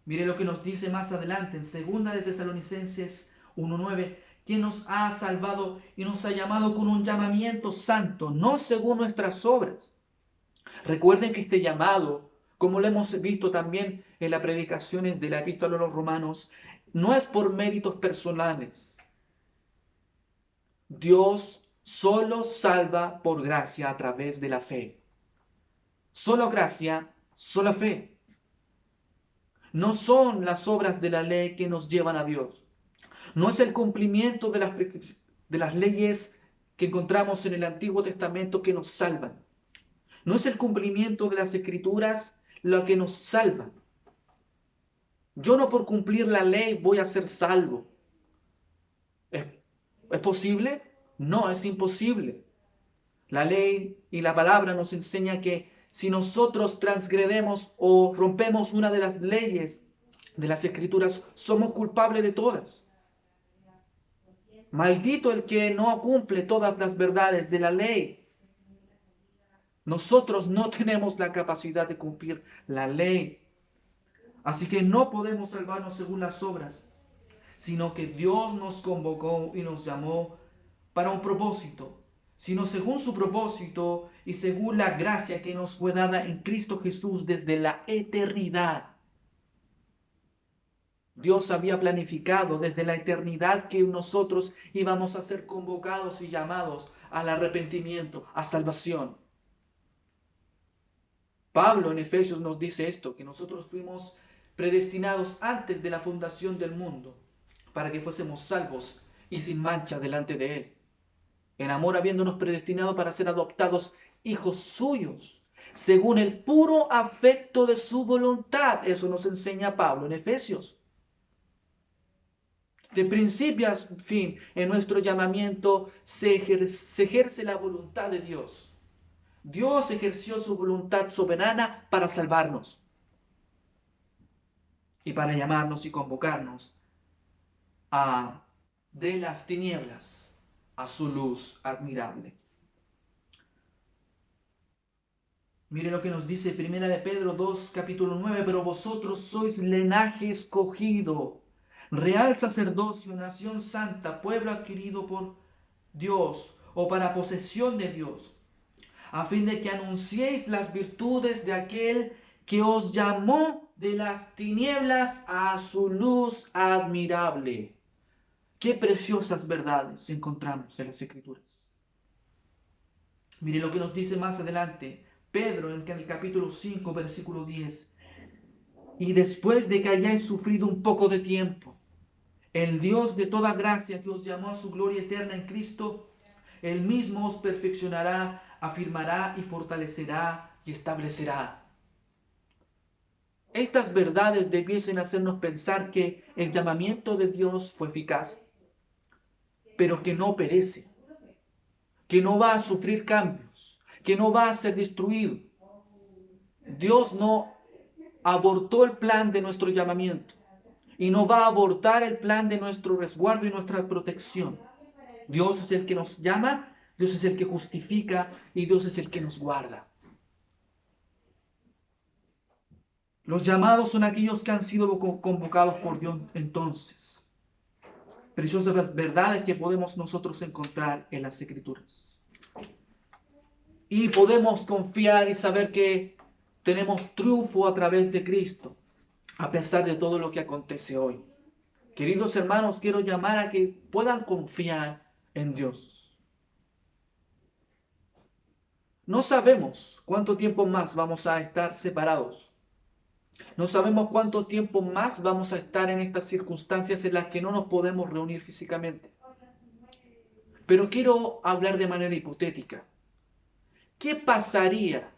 Mire lo que nos dice más adelante en 2 de Tesalonicenses 1:9, quien nos ha salvado y nos ha llamado con un llamamiento santo, no según nuestras obras. Recuerden que este llamado, como lo hemos visto también en las predicaciones de la Epístola a los Romanos, no es por méritos personales. Dios solo salva por gracia a través de la fe. Solo gracia, solo fe. No son las obras de la ley que nos llevan a Dios. No es el cumplimiento de las leyes que encontramos en el Antiguo Testamento que nos salvan. No es el cumplimiento de las Escrituras lo que nos salva. Yo no por cumplir la ley voy a ser salvo. ¿Es posible? No, es imposible. La ley y la palabra nos enseña que si nosotros transgredemos o rompemos una de las leyes de las Escrituras, somos culpables de todas. Maldito el que no cumple todas las verdades de la ley. Nosotros no tenemos la capacidad de cumplir la ley. Así que no podemos salvarnos según las obras, sino que Dios nos convocó y nos llamó para un propósito, sino según su propósito y según la gracia que nos fue dada en Cristo Jesús desde la eternidad. Dios había planificado desde la eternidad que nosotros íbamos a ser convocados y llamados al arrepentimiento, a salvación. Pablo en Efesios nos dice esto, que nosotros fuimos predestinados antes de la fundación del mundo para que fuésemos salvos y sin mancha delante de Él. En amor habiéndonos predestinado para ser adoptados hijos suyos, según el puro afecto de su voluntad. Eso nos enseña Pablo en Efesios. De principio a fin, en nuestro llamamiento se ejerce la voluntad de Dios. Dios ejerció su voluntad soberana para salvarnos y para llamarnos y convocarnos de las tinieblas a su luz admirable. Mire lo que nos dice 1 de Pedro 2, capítulo 9, pero vosotros sois linaje escogido, real sacerdocio, nación santa, pueblo adquirido por Dios o para posesión de Dios, a fin de que anunciéis las virtudes de aquel que os llamó de las tinieblas a su luz admirable. Qué preciosas verdades encontramos en las Escrituras. Mire lo que nos dice más adelante Pedro en el capítulo 5, versículo 10. Y después de que hayáis sufrido un poco de tiempo, el Dios de toda gracia que os llamó a su gloria eterna en Cristo, Él mismo os perfeccionará, afirmará y fortalecerá y establecerá. Estas verdades debiesen hacernos pensar que el llamamiento de Dios fue eficaz, pero que no perece, que no va a sufrir cambios, que no va a ser destruido. Dios no abortó el plan de nuestro llamamiento y no va a abortar el plan de nuestro resguardo y nuestra protección. Dios es el que nos llama, Dios es el que justifica y Dios es el que nos guarda. Los llamados son aquellos que han sido convocados por Dios entonces. Preciosas verdades que podemos nosotros encontrar en las Escrituras. Y podemos confiar y saber que tenemos triunfo a través de Cristo, a pesar de todo lo que acontece hoy. Queridos hermanos, quiero llamar a que puedan confiar en Dios. No sabemos cuánto tiempo más vamos a estar separados. No sabemos cuánto tiempo más vamos a estar en estas circunstancias en las que no nos podemos reunir físicamente. Pero quiero hablar de manera hipotética. ¿Qué pasaría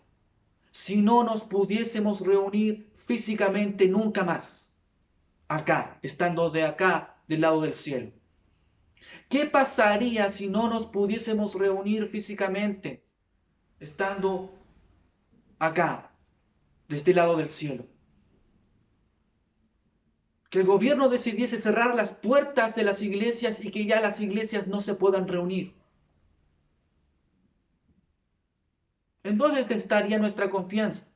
si no nos pudiésemos reunir físicamente nunca más? Acá, estando de acá, del lado del cielo. ¿Qué pasaría si no nos pudiésemos reunir físicamente, estando acá, de este lado del cielo? Que el gobierno decidiese cerrar las puertas de las iglesias y que ya las iglesias no se puedan reunir. ¿En dónde estaría nuestra confianza?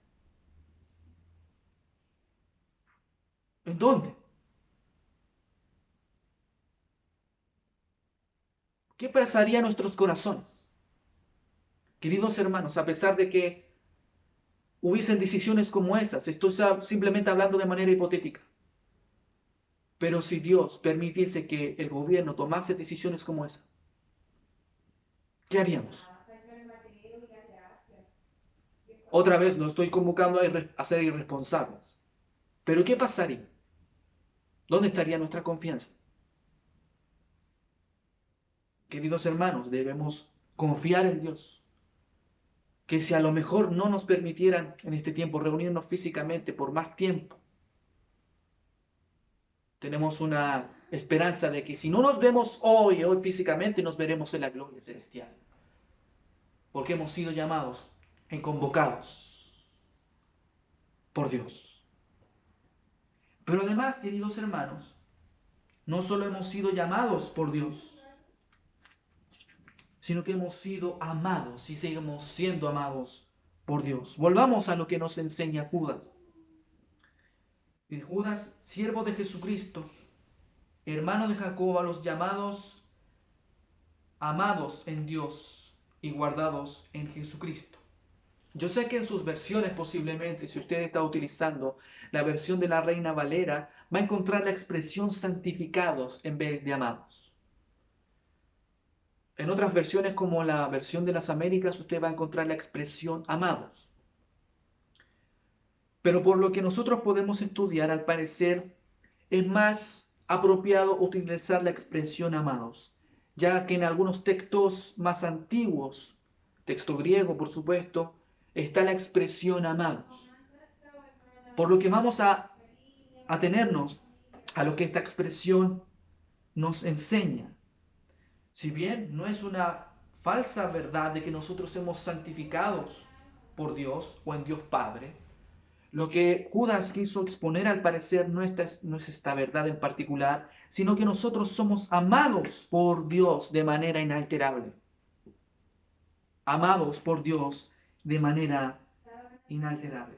¿En dónde? ¿Qué pasaría en nuestros corazones? Queridos hermanos, a pesar de que hubiesen decisiones como esas, estoy simplemente hablando de manera hipotética. Pero si Dios permitiese que el gobierno tomase decisiones como esa, ¿qué haríamos? Otra vez no estoy convocando a ser irresponsables. Pero ¿qué pasaría? ¿Dónde estaría nuestra confianza? Queridos hermanos, debemos confiar en Dios. Que si a lo mejor no nos permitieran en este tiempo reunirnos físicamente por más tiempo, tenemos una esperanza de que si no nos vemos hoy físicamente, nos veremos en la gloria celestial. Porque hemos sido llamados y convocados por Dios. Pero además, queridos hermanos, no solo hemos sido llamados por Dios, sino que hemos sido amados y seguimos siendo amados por Dios. Volvamos a lo que nos enseña Judas. Judas, siervo de Jesucristo, hermano de Jacob, a los llamados, amados en Dios y guardados en Jesucristo. Yo sé que en sus versiones posiblemente, si usted está utilizando la versión de la Reina Valera, va a encontrar la expresión santificados en vez de amados. En otras versiones, como la versión de las Américas, usted va a encontrar la expresión amados. Pero por lo que nosotros podemos estudiar, al parecer, es más apropiado utilizar la expresión amados, ya que en algunos textos más antiguos, texto griego por supuesto, está la expresión amados. Por lo que vamos a atenernos a lo que esta expresión nos enseña. Si bien no es una falsa verdad de que nosotros somos santificados por Dios o en Dios Padre, lo que Judas quiso exponer al parecer no es esta verdad en particular, sino que nosotros somos amados por Dios de manera inalterable. Amados por Dios de manera inalterable.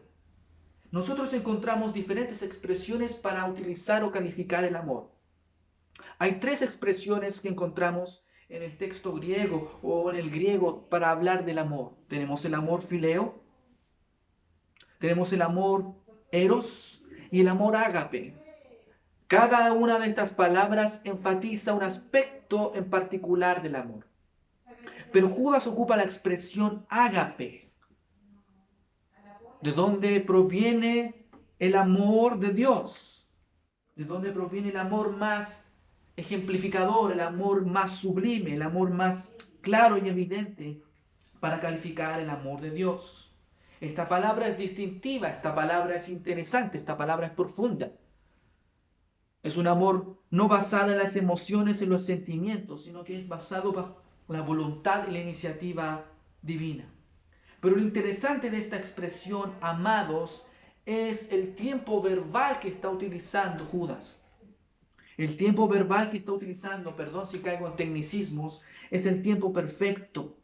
Nosotros encontramos diferentes expresiones para utilizar o calificar el amor. Hay tres expresiones que encontramos en el texto griego o en el griego para hablar del amor. Tenemos el amor fileo, tenemos el amor eros y el amor ágape. Cada una de estas palabras enfatiza un aspecto en particular del amor. Pero Judas ocupa la expresión ágape, de donde proviene el amor de Dios, de donde proviene el amor más ejemplificador, el amor más sublime, el amor más claro y evidente para calificar el amor de Dios. Esta palabra es distintiva, esta palabra es interesante, esta palabra es profunda. Es un amor no basado en las emociones y los sentimientos, sino que es basado bajo la voluntad y la iniciativa divina. Pero lo interesante de esta expresión, amados, es el tiempo verbal que está utilizando Judas. El tiempo verbal que está utilizando, perdón si caigo en tecnicismos, es el tiempo perfecto,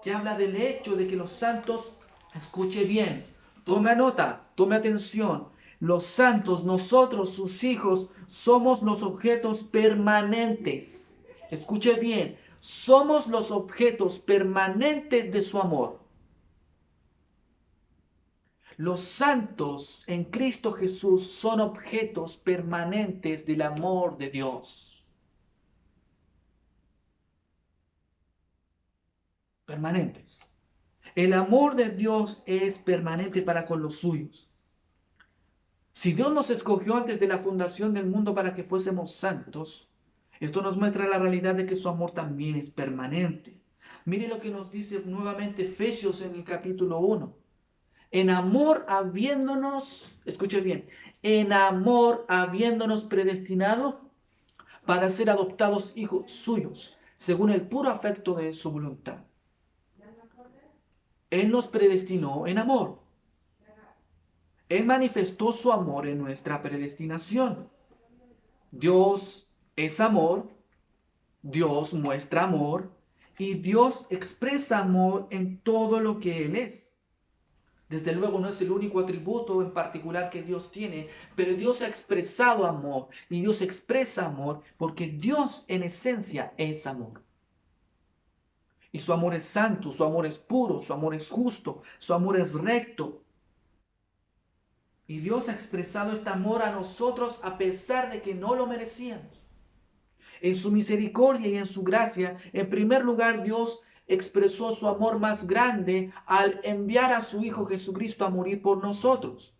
que habla del hecho de que los santos, escuche bien, tome nota, tome atención, los santos, nosotros, sus hijos, somos los objetos permanentes. Escuche bien, somos los objetos permanentes de su amor. Los santos en Cristo Jesús son objetos permanentes del amor de Dios. Permanentes. El amor de Dios es permanente para con los suyos. Si Dios nos escogió antes de la fundación del mundo para que fuésemos santos, esto nos muestra la realidad de que su amor también es permanente. Mire lo que nos dice nuevamente Efesios en el capítulo 1. En amor habiéndonos, escuche bien, en amor habiéndonos predestinado para ser adoptados hijos suyos, según el puro afecto de su voluntad. Él nos predestinó en amor. Él manifestó su amor en nuestra predestinación. Dios es amor, Dios muestra amor y Dios expresa amor en todo lo que Él es. Desde luego no es el único atributo en particular que Dios tiene, pero Dios ha expresado amor y Dios expresa amor porque Dios en esencia es amor. Y su amor es santo, su amor es puro, su amor es justo, su amor es recto. Y Dios ha expresado este amor a nosotros a pesar de que no lo merecíamos. En su misericordia y en su gracia, en primer lugar Dios expresó su amor más grande al enviar a su Hijo Jesucristo a morir por nosotros.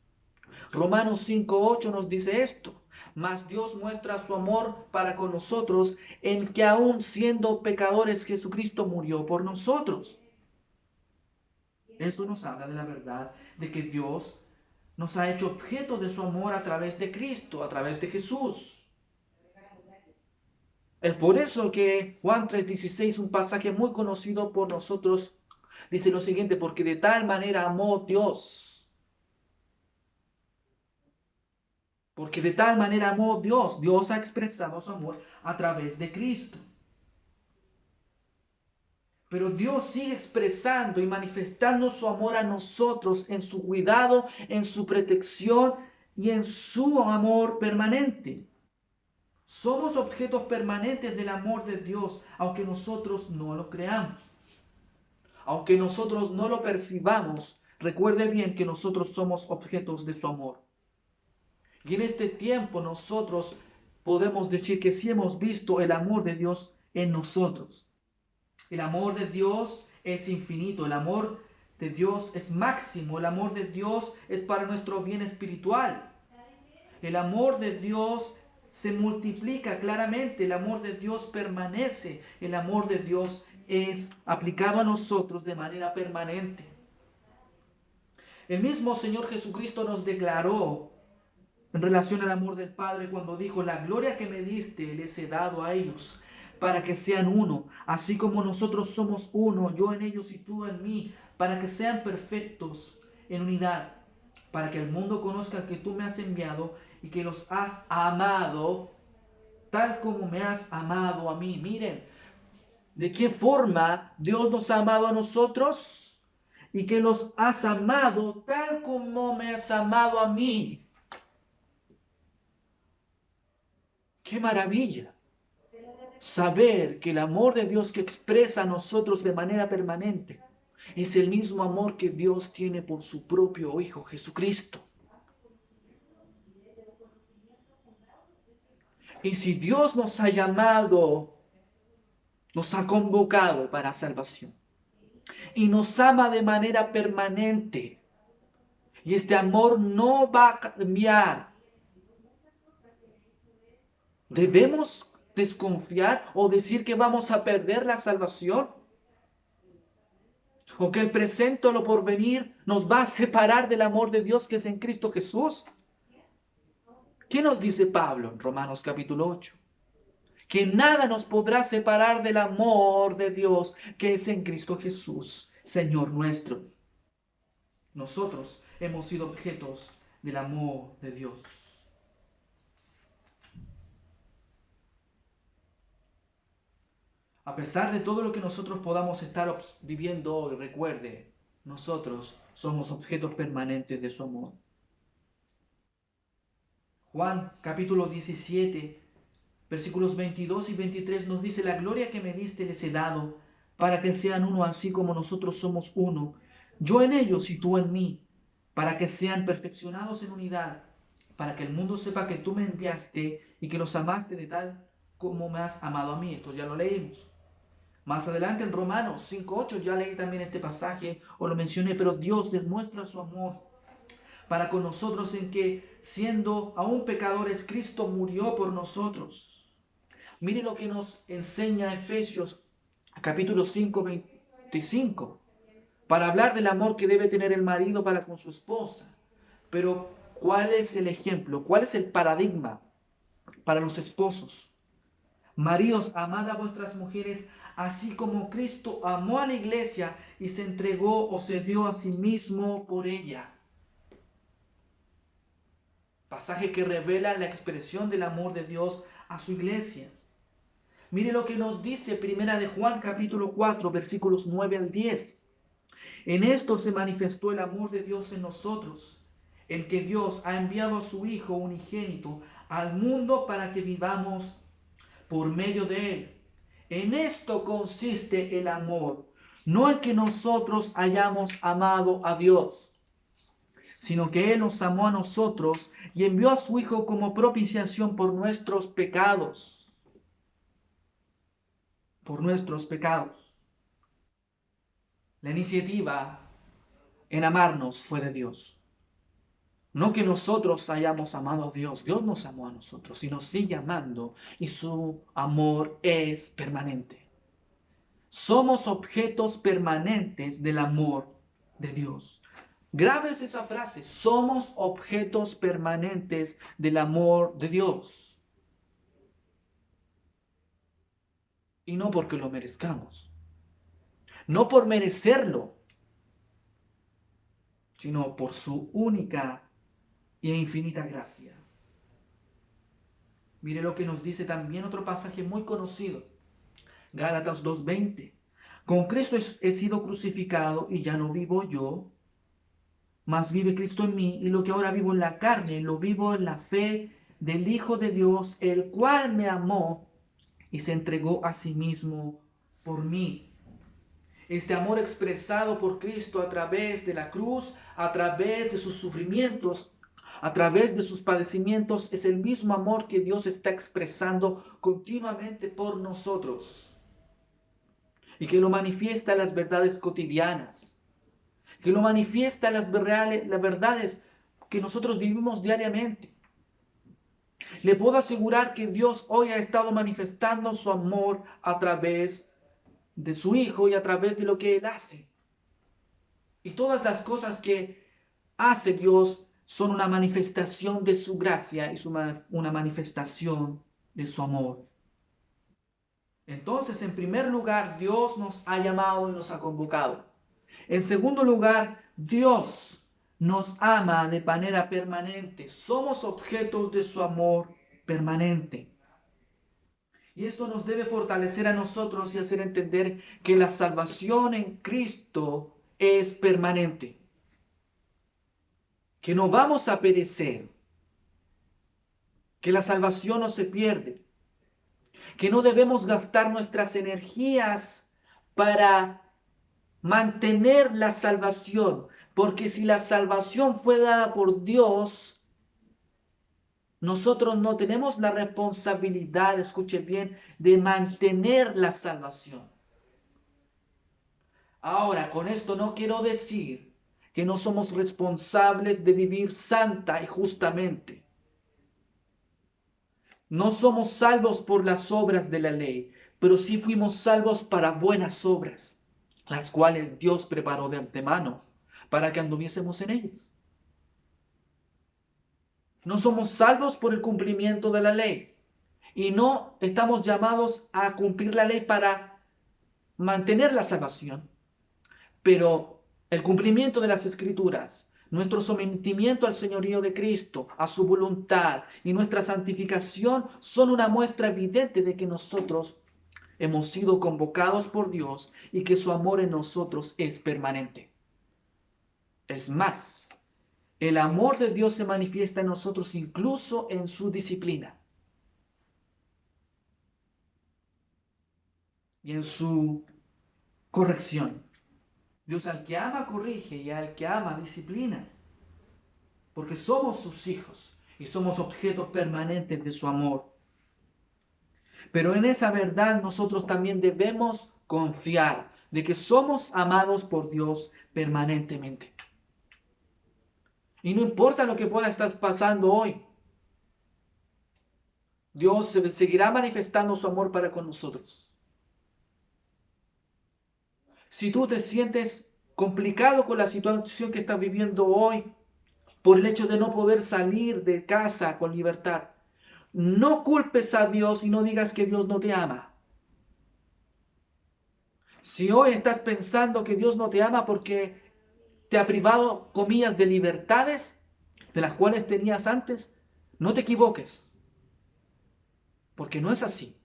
Romanos 5:8 nos dice esto. Mas Dios muestra su amor para con nosotros en que aún siendo pecadores Jesucristo murió por nosotros. Esto nos habla de la verdad de que Dios nos ha hecho objeto de su amor a través de Cristo, a través de Jesús. Es por eso que Juan 3:16, un pasaje muy conocido por nosotros, dice lo siguiente: porque de tal manera amó Dios. Porque de tal manera amó Dios. Dios ha expresado su amor a través de Cristo. Pero Dios sigue expresando y manifestando su amor a nosotros en su cuidado, en su protección y en su amor permanente. Somos objetos permanentes del amor de Dios, aunque nosotros no lo creamos. Aunque nosotros no lo percibamos, recuerde bien que nosotros somos objetos de su amor. Y en este tiempo nosotros podemos decir que sí hemos visto el amor de Dios en nosotros. El amor de Dios es infinito, el amor de Dios es máximo, el amor de Dios es para nuestro bien espiritual. El amor de Dios se multiplica claramente, el amor de Dios permanece, el amor de Dios es aplicado a nosotros de manera permanente. El mismo Señor Jesucristo nos declaró en relación al amor del Padre cuando dijo: la gloria que me diste les he dado a ellos, para que sean uno, así como nosotros somos uno, yo en ellos y tú en mí, para que sean perfectos en unidad, para que el mundo conozca que tú me has enviado y que los has amado tal como me has amado a mí. Miren, ¿de qué forma Dios nos ha amado a nosotros? Y que los has amado tal como me has amado a mí. ¡Qué maravilla! Saber que el amor de Dios que expresa a nosotros de manera permanente es el mismo amor que Dios tiene por su propio Hijo Jesucristo. Y si Dios nos ha llamado, nos ha convocado para salvación y nos ama de manera permanente, y este amor no va a cambiar, ¿debemos desconfiar o decir que vamos a perder la salvación? ¿O que el presente o lo porvenir nos va a separar del amor de Dios que es en Cristo Jesús? ¿Qué nos dice Pablo en Romanos capítulo 8? Que nada nos podrá separar del amor de Dios que es en Cristo Jesús, Señor nuestro. Nosotros hemos sido objetos del amor de Dios. A pesar de todo lo que nosotros podamos estar viviendo hoy, recuerde, nosotros somos objetos permanentes de su amor. Juan capítulo 17, versículos 22 y 23 nos dice: la gloria que me diste les he dado, para que sean uno así como nosotros somos uno, yo en ellos y tú en mí, para que sean perfeccionados en unidad, para que el mundo sepa que tú me enviaste y que los amaste de tal como me has amado a mí. Esto ya lo leímos. Más adelante en Romanos 5:8 ya leí también este pasaje o lo mencioné, pero Dios demuestra su amor para con nosotros en que, siendo aún pecadores, Cristo murió por nosotros. Mire lo que nos enseña Efesios capítulo 5:25, para hablar del amor que debe tener el marido para con su esposa. Pero, ¿cuál es el ejemplo? ¿Cuál es el paradigma para los esposos? Maridos, amad a vuestras mujeres, así como Cristo amó a la iglesia y se entregó o se dio a sí mismo por ella. Pasaje que revela la expresión del amor de Dios a su iglesia. Mire lo que nos dice Primera de Juan capítulo 4, versículos 9 al 10. En esto se manifestó el amor de Dios en nosotros, en que Dios ha enviado a su Hijo unigénito al mundo para que vivamos por medio de Él. En esto consiste el amor, no en que nosotros hayamos amado a Dios, sino que Él nos amó a nosotros y envió a su Hijo como propiciación por nuestros pecados. Por nuestros pecados. La iniciativa en amarnos fue de Dios. No que nosotros hayamos amado a Dios, Dios nos amó a nosotros y nos sigue amando y su amor es permanente. Somos objetos permanentes del amor de Dios. Grabes esa frase, somos objetos permanentes del amor de Dios. Y no porque lo merezcamos, no por merecerlo, sino por su única e infinita gracia. Mire lo que nos dice también otro pasaje muy conocido, Gálatas 2:20. Con Cristo he sido crucificado y ya no vivo yo, mas vive Cristo en mí, y lo que ahora vivo en la carne, lo vivo en la fe del Hijo de Dios, el cual me amó y se entregó a sí mismo por mí. Este amor expresado por Cristo a través de la cruz, a través de sus sufrimientos, a través de sus padecimientos, es el mismo amor que Dios está expresando continuamente por nosotros y que lo manifiesta en las verdades cotidianas, que lo manifiesta en las verdades que nosotros vivimos diariamente. Le puedo asegurar que Dios hoy ha estado manifestando su amor a través de su Hijo y a través de lo que Él hace. Y todas las cosas que hace Dios son una manifestación de su gracia y una manifestación de su amor. Entonces, en primer lugar, Dios nos ha llamado y nos ha convocado. En segundo lugar, Dios nos ama de manera permanente. Somos objetos de su amor permanente. Y esto nos debe fortalecer a nosotros y hacer entender que la salvación en Cristo es permanente. Que no vamos a perecer. Que la salvación no se pierde. Que no debemos gastar nuestras energías para mantener la salvación. Porque si la salvación fue dada por Dios, nosotros no tenemos la responsabilidad, escuche bien, de mantener la salvación. Ahora, con esto no quiero decir que no somos responsables de vivir santa y justamente. No somos salvos por las obras de la ley, pero sí fuimos salvos para buenas obras, las cuales Dios preparó de antemano para que anduviésemos en ellas. No somos salvos por el cumplimiento de la ley. Y no estamos llamados a cumplir la ley para mantener la salvación. Pero el cumplimiento de las Escrituras, nuestro sometimiento al señorío de Cristo, a su voluntad y nuestra santificación son una muestra evidente de que nosotros hemos sido convocados por Dios y que su amor en nosotros es permanente. Es más, el amor de Dios se manifiesta en nosotros incluso en su disciplina y en su corrección. Dios al que ama corrige y al que ama disciplina. porque somos sus hijos y somos objetos permanentes de su amor. Pero en esa verdad nosotros también debemos confiar de que somos amados por Dios permanentemente. Y no importa lo que pueda estar pasando hoy, Dios seguirá manifestando su amor para con nosotros. Si tú te sientes complicado con la situación que estás viviendo hoy, por el hecho de no poder salir de casa con libertad, no culpes a Dios y no digas que Dios no te ama. Si hoy estás pensando que Dios no te ama porque te ha privado, comillas, de libertades de las cuales tenías antes, no te equivoques, porque no es así.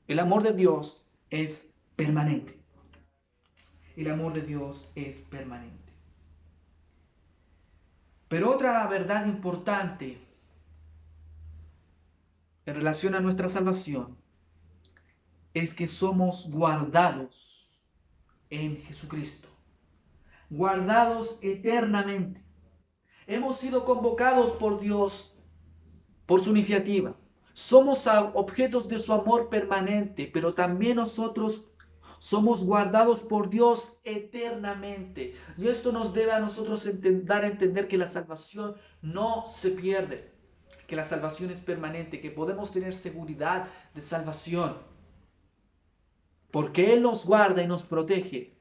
El amor de Dios es permanente. El amor de Dios es permanente. Pero otra verdad importante en relación a nuestra salvación es que somos guardados en Jesucristo, guardados eternamente. Hemos sido convocados por Dios por su iniciativa. Somos objetos de su amor permanente, pero también nosotros somos guardados por Dios eternamente. Y esto nos debe a nosotros dar a entender que la salvación no se pierde, que la salvación es permanente, que podemos tener seguridad de salvación, porque Él nos guarda y nos protege.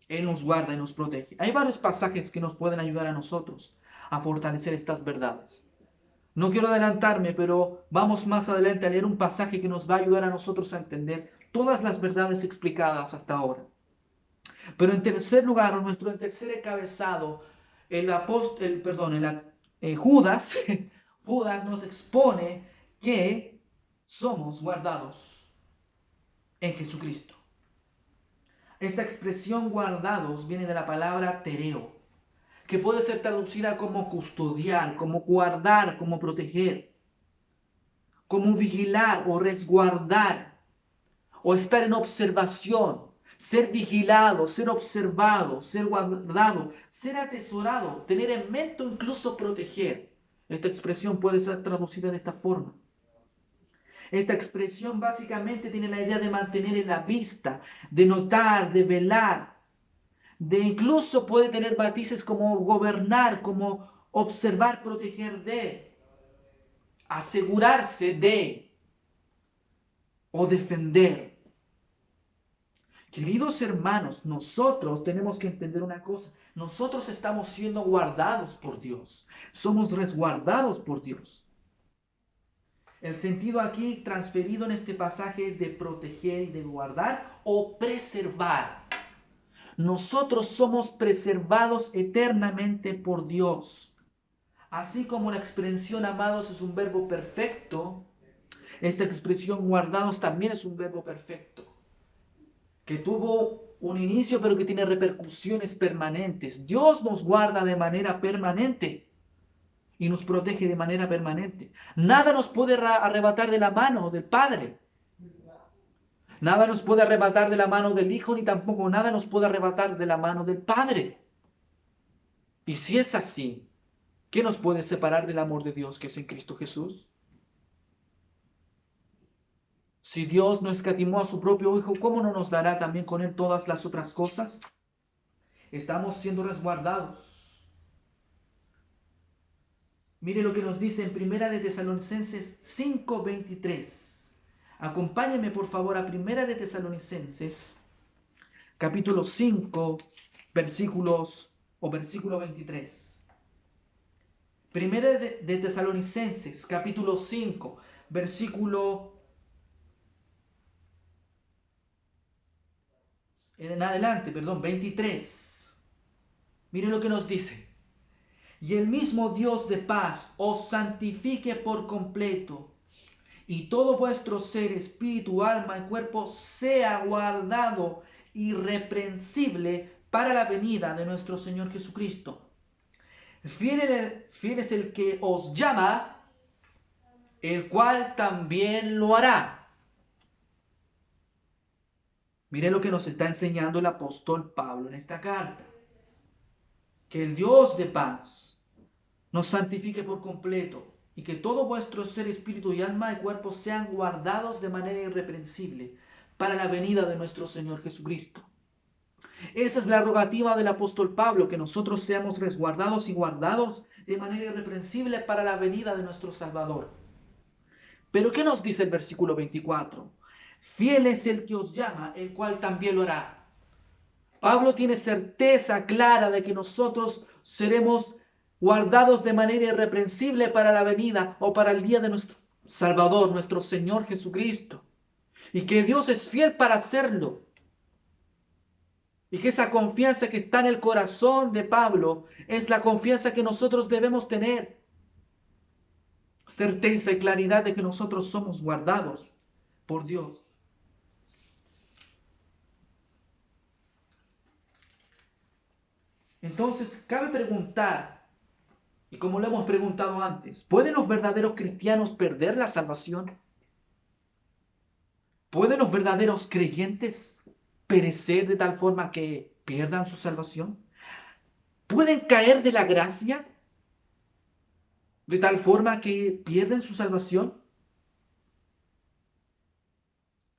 Él nos guarda y nos protege. Hay varios pasajes que nos pueden ayudar a nosotros a fortalecer estas verdades. No quiero adelantarme, pero vamos más adelante a leer un pasaje que nos va a ayudar a nosotros a entender todas las verdades explicadas hasta ahora. Pero en tercer lugar, nuestro tercer encabezado, Judas, Judas nos expone que somos guardados en Jesucristo. Esta expresión guardados viene de la palabra tereo, que puede ser traducida como custodiar, como guardar, como proteger, como vigilar o resguardar, o estar en observación, ser vigilado, ser observado, ser guardado, ser atesorado, tener en mente o incluso proteger. Esta expresión puede ser traducida de esta forma. Esta expresión básicamente tiene la idea de mantener en la vista, de notar, de velar, de incluso puede tener matices como gobernar, como observar, proteger de, asegurarse de o defender. Queridos hermanos, nosotros tenemos que entender una cosa. Nosotros estamos siendo guardados por Dios. Somos resguardados por Dios. El sentido aquí transferido en este pasaje es de proteger y de guardar o preservar. Nosotros somos preservados eternamente por Dios. Así como la expresión amados es un verbo perfecto, esta expresión guardados también es un verbo perfecto, que tuvo un inicio pero que tiene repercusiones permanentes. Dios nos guarda de manera permanente y nos protege de manera permanente. Nada nos puede arrebatar de la mano del Padre. Nada nos puede arrebatar de la mano del Hijo, ni tampoco nada nos puede arrebatar de la mano del Padre. Y si es así, ¿qué nos puede separar del amor de Dios que es en Cristo Jesús? Si Dios no escatimó a su propio Hijo, ¿cómo no nos dará también con Él todas las otras cosas? Estamos siendo resguardados. Mire lo que nos dice en 1 de Tesalonicenses 5:23. Acompáñenme por favor a 1 de Tesalonicenses, capítulo 5, versículo 23. 1 de Tesalonicenses, capítulo 5, versículo en adelante, 23. Miren lo que nos dice. Y el mismo Dios de paz os santifique por completo, y todo vuestro ser, espíritu, alma y cuerpo sea guardado irreprensible para la venida de nuestro Señor Jesucristo. Fiel es el que os llama, el cual también lo hará. Mire lo que nos está enseñando el apóstol Pablo en esta carta. que el Dios de paz nos santifique por completo y que todo vuestro ser, espíritu y alma y cuerpo sean guardados de manera irreprensible para la venida de nuestro Señor Jesucristo. Esa es la rogativa del apóstol Pablo, que nosotros seamos resguardados y guardados de manera irreprensible para la venida de nuestro Salvador. Pero ¿qué nos dice el versículo 24? Fiel es el que os llama, el cual también lo hará. Pablo tiene certeza clara de que nosotros seremos guardados de manera irreprensible para la venida o para el día de nuestro Salvador, nuestro Señor Jesucristo. Y que Dios es fiel para hacerlo. Y que esa confianza que está en el corazón de Pablo es la confianza que nosotros debemos tener. Certeza y claridad de que nosotros somos guardados por Dios. Entonces, cabe preguntar, y como lo hemos preguntado antes, ¿pueden los verdaderos cristianos perder la salvación? ¿Pueden los verdaderos creyentes perecer de tal forma que pierdan su salvación? ¿Pueden caer de la gracia de tal forma que pierden su salvación?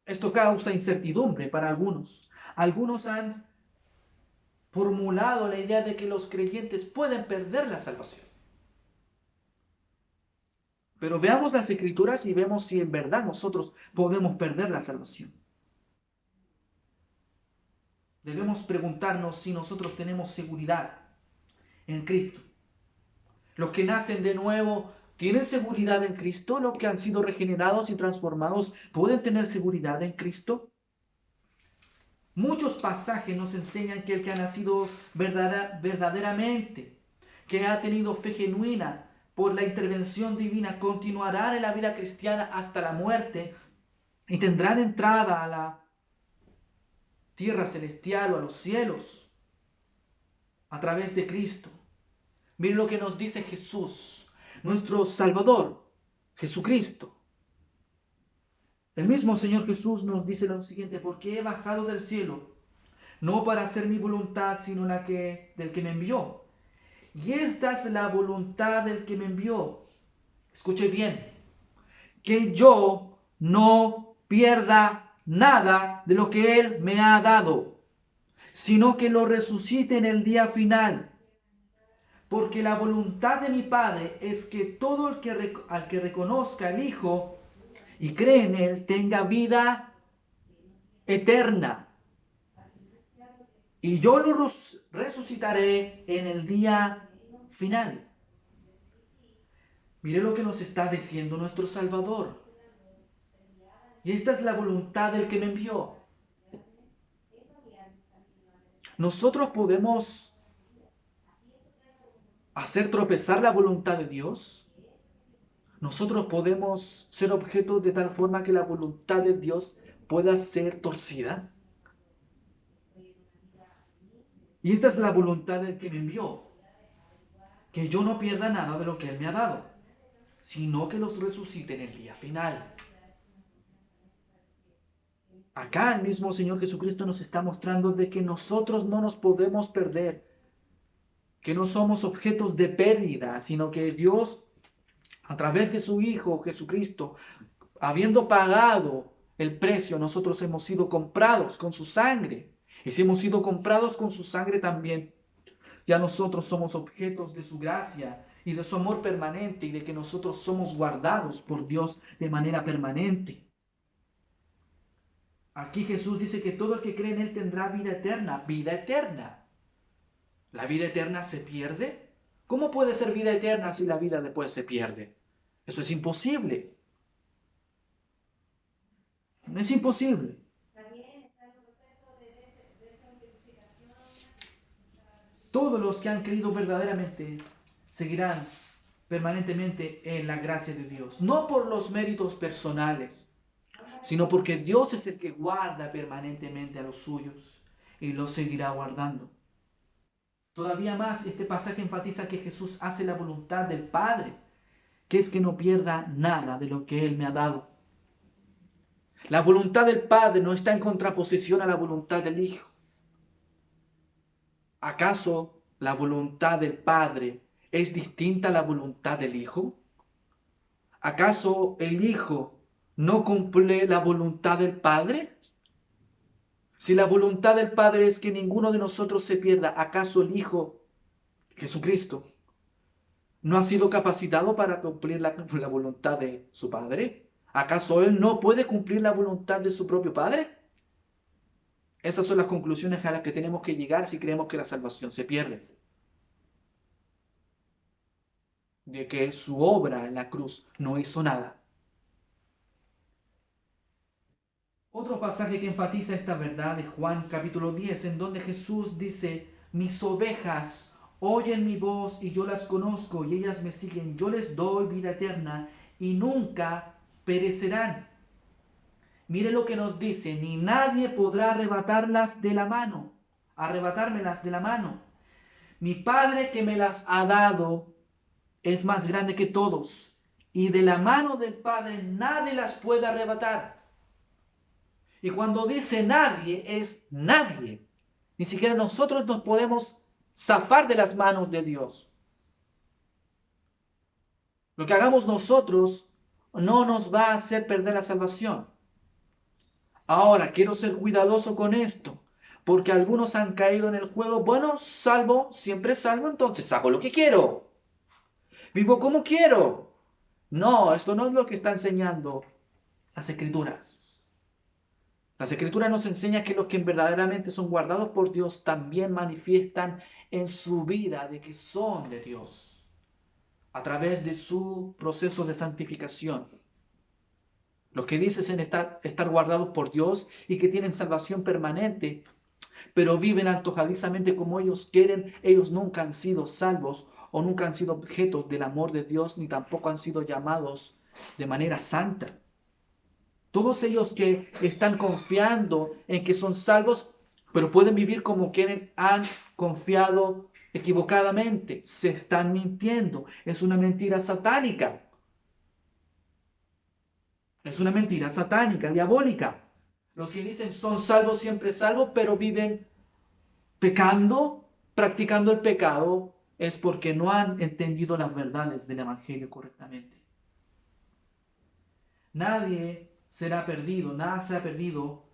Esto causa incertidumbre para algunos. Algunos han formulado la idea de que los creyentes pueden perder la salvación. Pero veamos las Escrituras y vemos si en verdad nosotros podemos perder la salvación. Debemos preguntarnos si nosotros tenemos seguridad en Cristo. Los que nacen de nuevo tienen seguridad en Cristo. Los que han sido regenerados y transformados pueden tener seguridad en Cristo. Muchos pasajes nos enseñan que el que ha nacido verdaderamente, que ha tenido fe genuina por la intervención divina, continuarán en la vida cristiana hasta la muerte y tendrán entrada a la tierra celestial o a los cielos a través de Cristo. Miren lo que nos dice Jesús, nuestro Salvador, Jesucristo. El mismo Señor Jesús nos dice lo siguiente: porque he bajado del cielo, no para hacer mi voluntad, sino la del que me envió. Y esta es la voluntad del que me envió. Escuche bien, que yo no pierda nada de lo que Él me ha dado, sino que lo resucite en el día final. Porque la voluntad de mi Padre es que todo el al que reconozca al Hijo y cree en Él tenga vida eterna. Y yo lo resucitaré en el día final. Mire lo que nos está diciendo nuestro Salvador. Y esta es la voluntad del que me envió. Nosotros podemos hacer tropezar la voluntad de Dios. Nosotros podemos ser objeto de tal forma que la voluntad de Dios pueda ser torcida. Y esta es la voluntad del que me envió. Que yo no pierda nada de lo que Él me ha dado, sino que los resucite en el día final. Acá el mismo Señor Jesucristo nos está mostrando de que nosotros no nos podemos perder, que no somos objetos de pérdida, sino que Dios, a través de su Hijo Jesucristo, habiendo pagado el precio, nosotros hemos sido comprados con su sangre. Y si hemos sido comprados con su sangre también, ya nosotros somos objetos de su gracia y de su amor permanente y de que nosotros somos guardados por Dios de manera permanente. Aquí Jesús dice que todo el que cree en Él tendrá vida eterna. Vida eterna. ¿La vida eterna se pierde? ¿Cómo puede ser vida eterna si la vida después se pierde? Eso es imposible. No es imposible. Todos los que han creído verdaderamente seguirán permanentemente en la gracia de Dios. No por los méritos personales, sino porque Dios es el que guarda permanentemente a los suyos y los seguirá guardando. Todavía más, este pasaje enfatiza que Jesús hace la voluntad del Padre, que es que no pierda nada de lo que Él me ha dado. La voluntad del Padre no está en contraposición a la voluntad del Hijo. ¿Acaso la voluntad del Padre es distinta a la voluntad del Hijo? ¿Acaso el Hijo no cumple la voluntad del Padre? Si la voluntad del Padre es que ninguno de nosotros se pierda, ¿acaso el Hijo, Jesucristo, no ha sido capacitado para cumplir la voluntad de su Padre? ¿Acaso Él no puede cumplir la voluntad de su propio Padre? Esas son las conclusiones a las que tenemos que llegar si creemos que la salvación se pierde. De que su obra en la cruz no hizo nada. Otro pasaje que enfatiza esta verdad es Juan capítulo 10, en donde Jesús dice: mis ovejas oyen mi voz y yo las conozco y ellas me siguen. Yo les doy vida eterna y nunca perecerán. Mire lo que nos dice: ni nadie podrá arrebatármelas de la mano. Mi Padre que me las ha dado es más grande que todos, y de la mano del Padre nadie las puede arrebatar. Y cuando dice nadie, es nadie. Ni siquiera nosotros nos podemos zafar de las manos de Dios. Lo que hagamos nosotros no nos va a hacer perder la salvación. Ahora, quiero ser cuidadoso con esto, porque algunos han caído en el juego: bueno, salvo, siempre salvo, entonces hago lo que quiero. Vivo como quiero. No, esto no es lo que está enseñando las Escrituras. Las Escrituras nos enseñan que los que verdaderamente son guardados por Dios también manifiestan en su vida de que son de Dios, a través de su proceso de santificación. Los que dicen estar guardados por Dios y que tienen salvación permanente, pero viven antojadizamente como ellos quieren, ellos nunca han sido salvos o nunca han sido objetos del amor de Dios, ni tampoco han sido llamados de manera santa. Todos ellos que están confiando en que son salvos, pero pueden vivir como quieren, han confiado equivocadamente, se están mintiendo. Es una mentira satánica. Es una mentira satánica, diabólica. Los que dicen son salvos, siempre salvos, pero viven pecando, practicando el pecado, es porque no han entendido las verdades del Evangelio correctamente. Nadie será perdido, nada será perdido,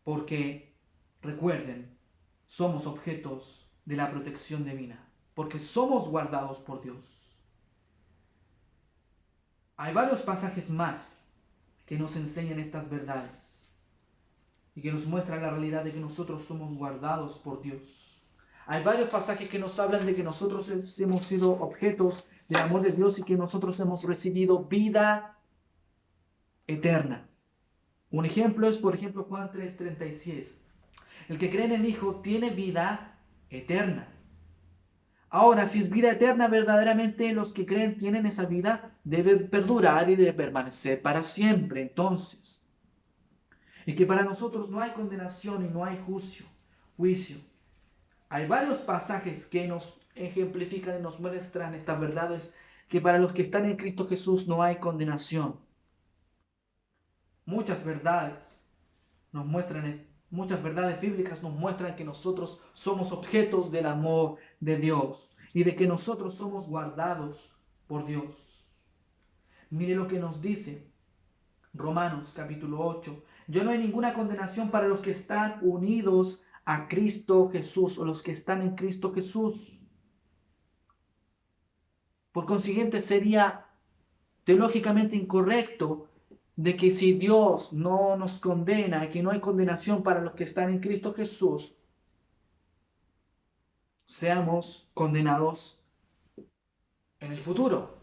porque, recuerden, somos objetos de la protección divina, porque somos guardados por Dios. Hay varios pasajes más que nos enseñan estas verdades y que nos muestran la realidad de que nosotros somos guardados por Dios. Hay varios pasajes que nos hablan de que nosotros hemos sido objetos del amor de Dios y que nosotros hemos recibido vida eterna. Un ejemplo es, por ejemplo, Juan 3:36. El que cree en el Hijo tiene vida eterna. Ahora, si es vida eterna, verdaderamente los que creen tienen esa vida, debe perdurar y debe permanecer para siempre. Entonces, y que para nosotros no hay condenación y no hay juicio. Hay varios pasajes que nos ejemplifican y nos muestran estas verdades, que para los que están en Cristo Jesús no hay condenación. Muchas verdades bíblicas nos muestran que nosotros somos objetos del amor de Dios y de que nosotros somos guardados por Dios. Mire lo que nos dice Romanos capítulo 8. Ya no hay ninguna condenación para los que están unidos a Cristo Jesús, o los que están en Cristo Jesús. Por consiguiente, sería teológicamente incorrecto de que si Dios no nos condena, que no hay condenación para los que están en Cristo Jesús, seamos condenados en el futuro.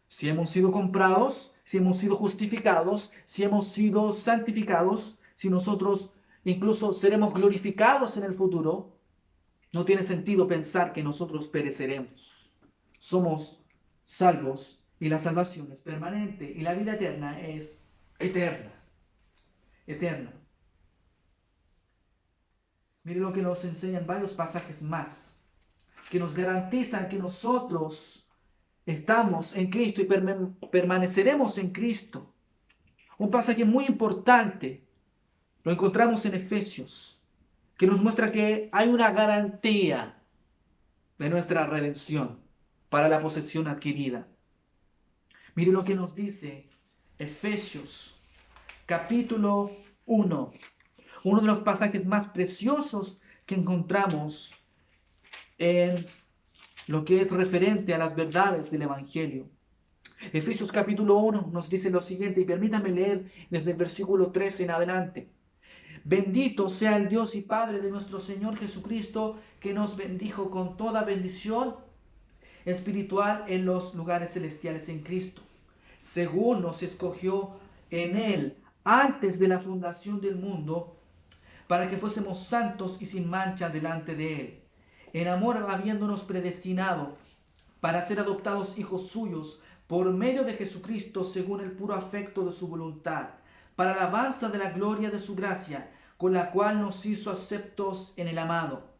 Si hemos sido comprados, si hemos sido justificados, si hemos sido santificados, si nosotros incluso seremos glorificados en el futuro, no tiene sentido pensar que nosotros pereceremos. Somos salvos y la salvación es permanente y la vida eterna es eterna. Eterna. Mire lo que nos enseñan varios pasajes más, que nos garantizan que nosotros estamos en Cristo y permaneceremos en Cristo. Un pasaje muy importante lo encontramos en Efesios, que nos muestra que hay una garantía de nuestra redención, para la posesión adquirida. Mire lo que nos dice Efesios capítulo 1, uno de los pasajes más preciosos que encontramos en lo que es referente a las verdades del Evangelio. Efesios capítulo 1 nos dice lo siguiente, y permítame leer desde el versículo 13 en adelante. Bendito sea el Dios y Padre de nuestro Señor Jesucristo, que nos bendijo con toda bendición espiritual en los lugares celestiales en Cristo, según nos escogió en Él antes de la fundación del mundo, para que fuésemos santos y sin mancha delante de Él, en amor habiéndonos predestinado para ser adoptados hijos suyos por medio de Jesucristo, según el puro afecto de su voluntad, para alabanza de la gloria de su gracia, con la cual nos hizo aceptos en el amado,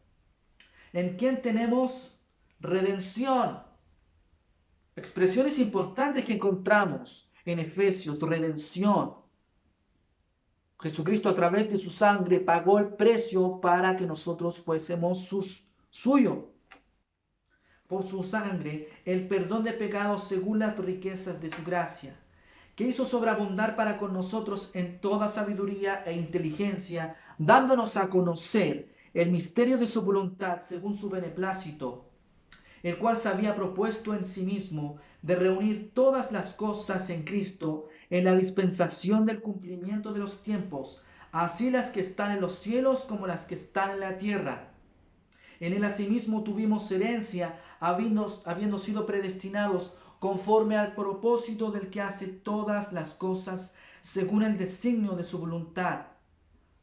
en quien tenemos redención. Expresiones importantes que encontramos en Efesios: redención. Jesucristo a través de su sangre pagó el precio para que nosotros fuésemos suyo. Por su sangre, el perdón de pecados según las riquezas de su gracia, que hizo sobreabundar para con nosotros en toda sabiduría e inteligencia, dándonos a conocer el misterio de su voluntad según su beneplácito, el cual se había propuesto en sí mismo de reunir todas las cosas en Cristo, en la dispensación del cumplimiento de los tiempos, así las que están en los cielos como las que están en la tierra. En él asimismo tuvimos herencia, habiendo sido predestinados conforme al propósito del que hace todas las cosas según el designio de su voluntad,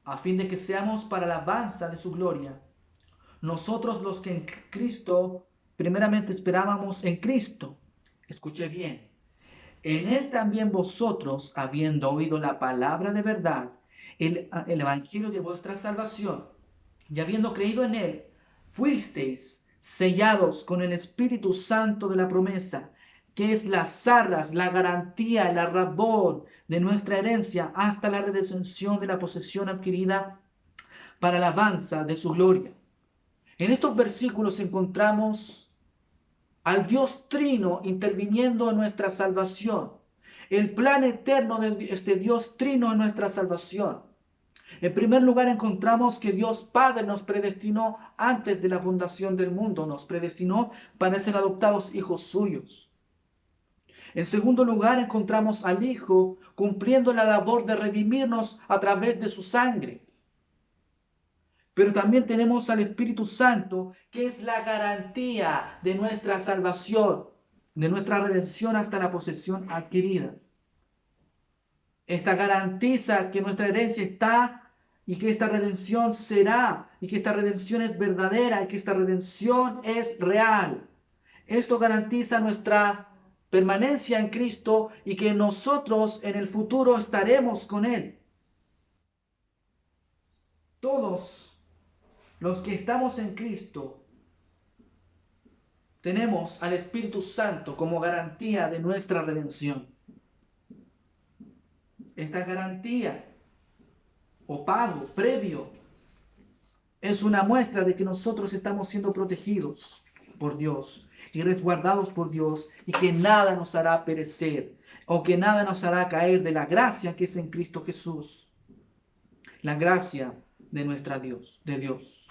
a fin de que seamos para la alabanza de su gloria. Nosotros los que en Cristo primeramente esperábamos en Cristo. Escuche bien. En él también vosotros, habiendo oído la palabra de verdad, el evangelio de vuestra salvación, y habiendo creído en él, fuisteis sellados con el Espíritu Santo de la promesa, que es las arras, la garantía, el arrabón de nuestra herencia hasta la redención de la posesión adquirida para la alabanza de su gloria. En estos versículos encontramos al Dios Trino interviniendo en nuestra salvación, el plan eterno de este Dios Trino en nuestra salvación. En primer lugar encontramos que Dios Padre nos predestinó antes de la fundación del mundo, nos predestinó para ser adoptados hijos suyos. En segundo lugar encontramos al Hijo cumpliendo la labor de redimirnos a través de su sangre. Pero también tenemos al Espíritu Santo, que es la garantía de nuestra salvación, de nuestra redención hasta la posesión adquirida. Esta garantiza que nuestra herencia está y que esta redención será, y que esta redención es verdadera, y que esta redención es real. Esto garantiza nuestra permanencia en Cristo y que nosotros en el futuro estaremos con Él. Todos los que estamos en Cristo tenemos al Espíritu Santo como garantía de nuestra redención. Esta garantía o pago previo es una muestra de que nosotros estamos siendo protegidos por Dios y resguardados por Dios, y que nada nos hará perecer o que nada nos hará caer de la gracia que es en Cristo Jesús, la gracia de Dios,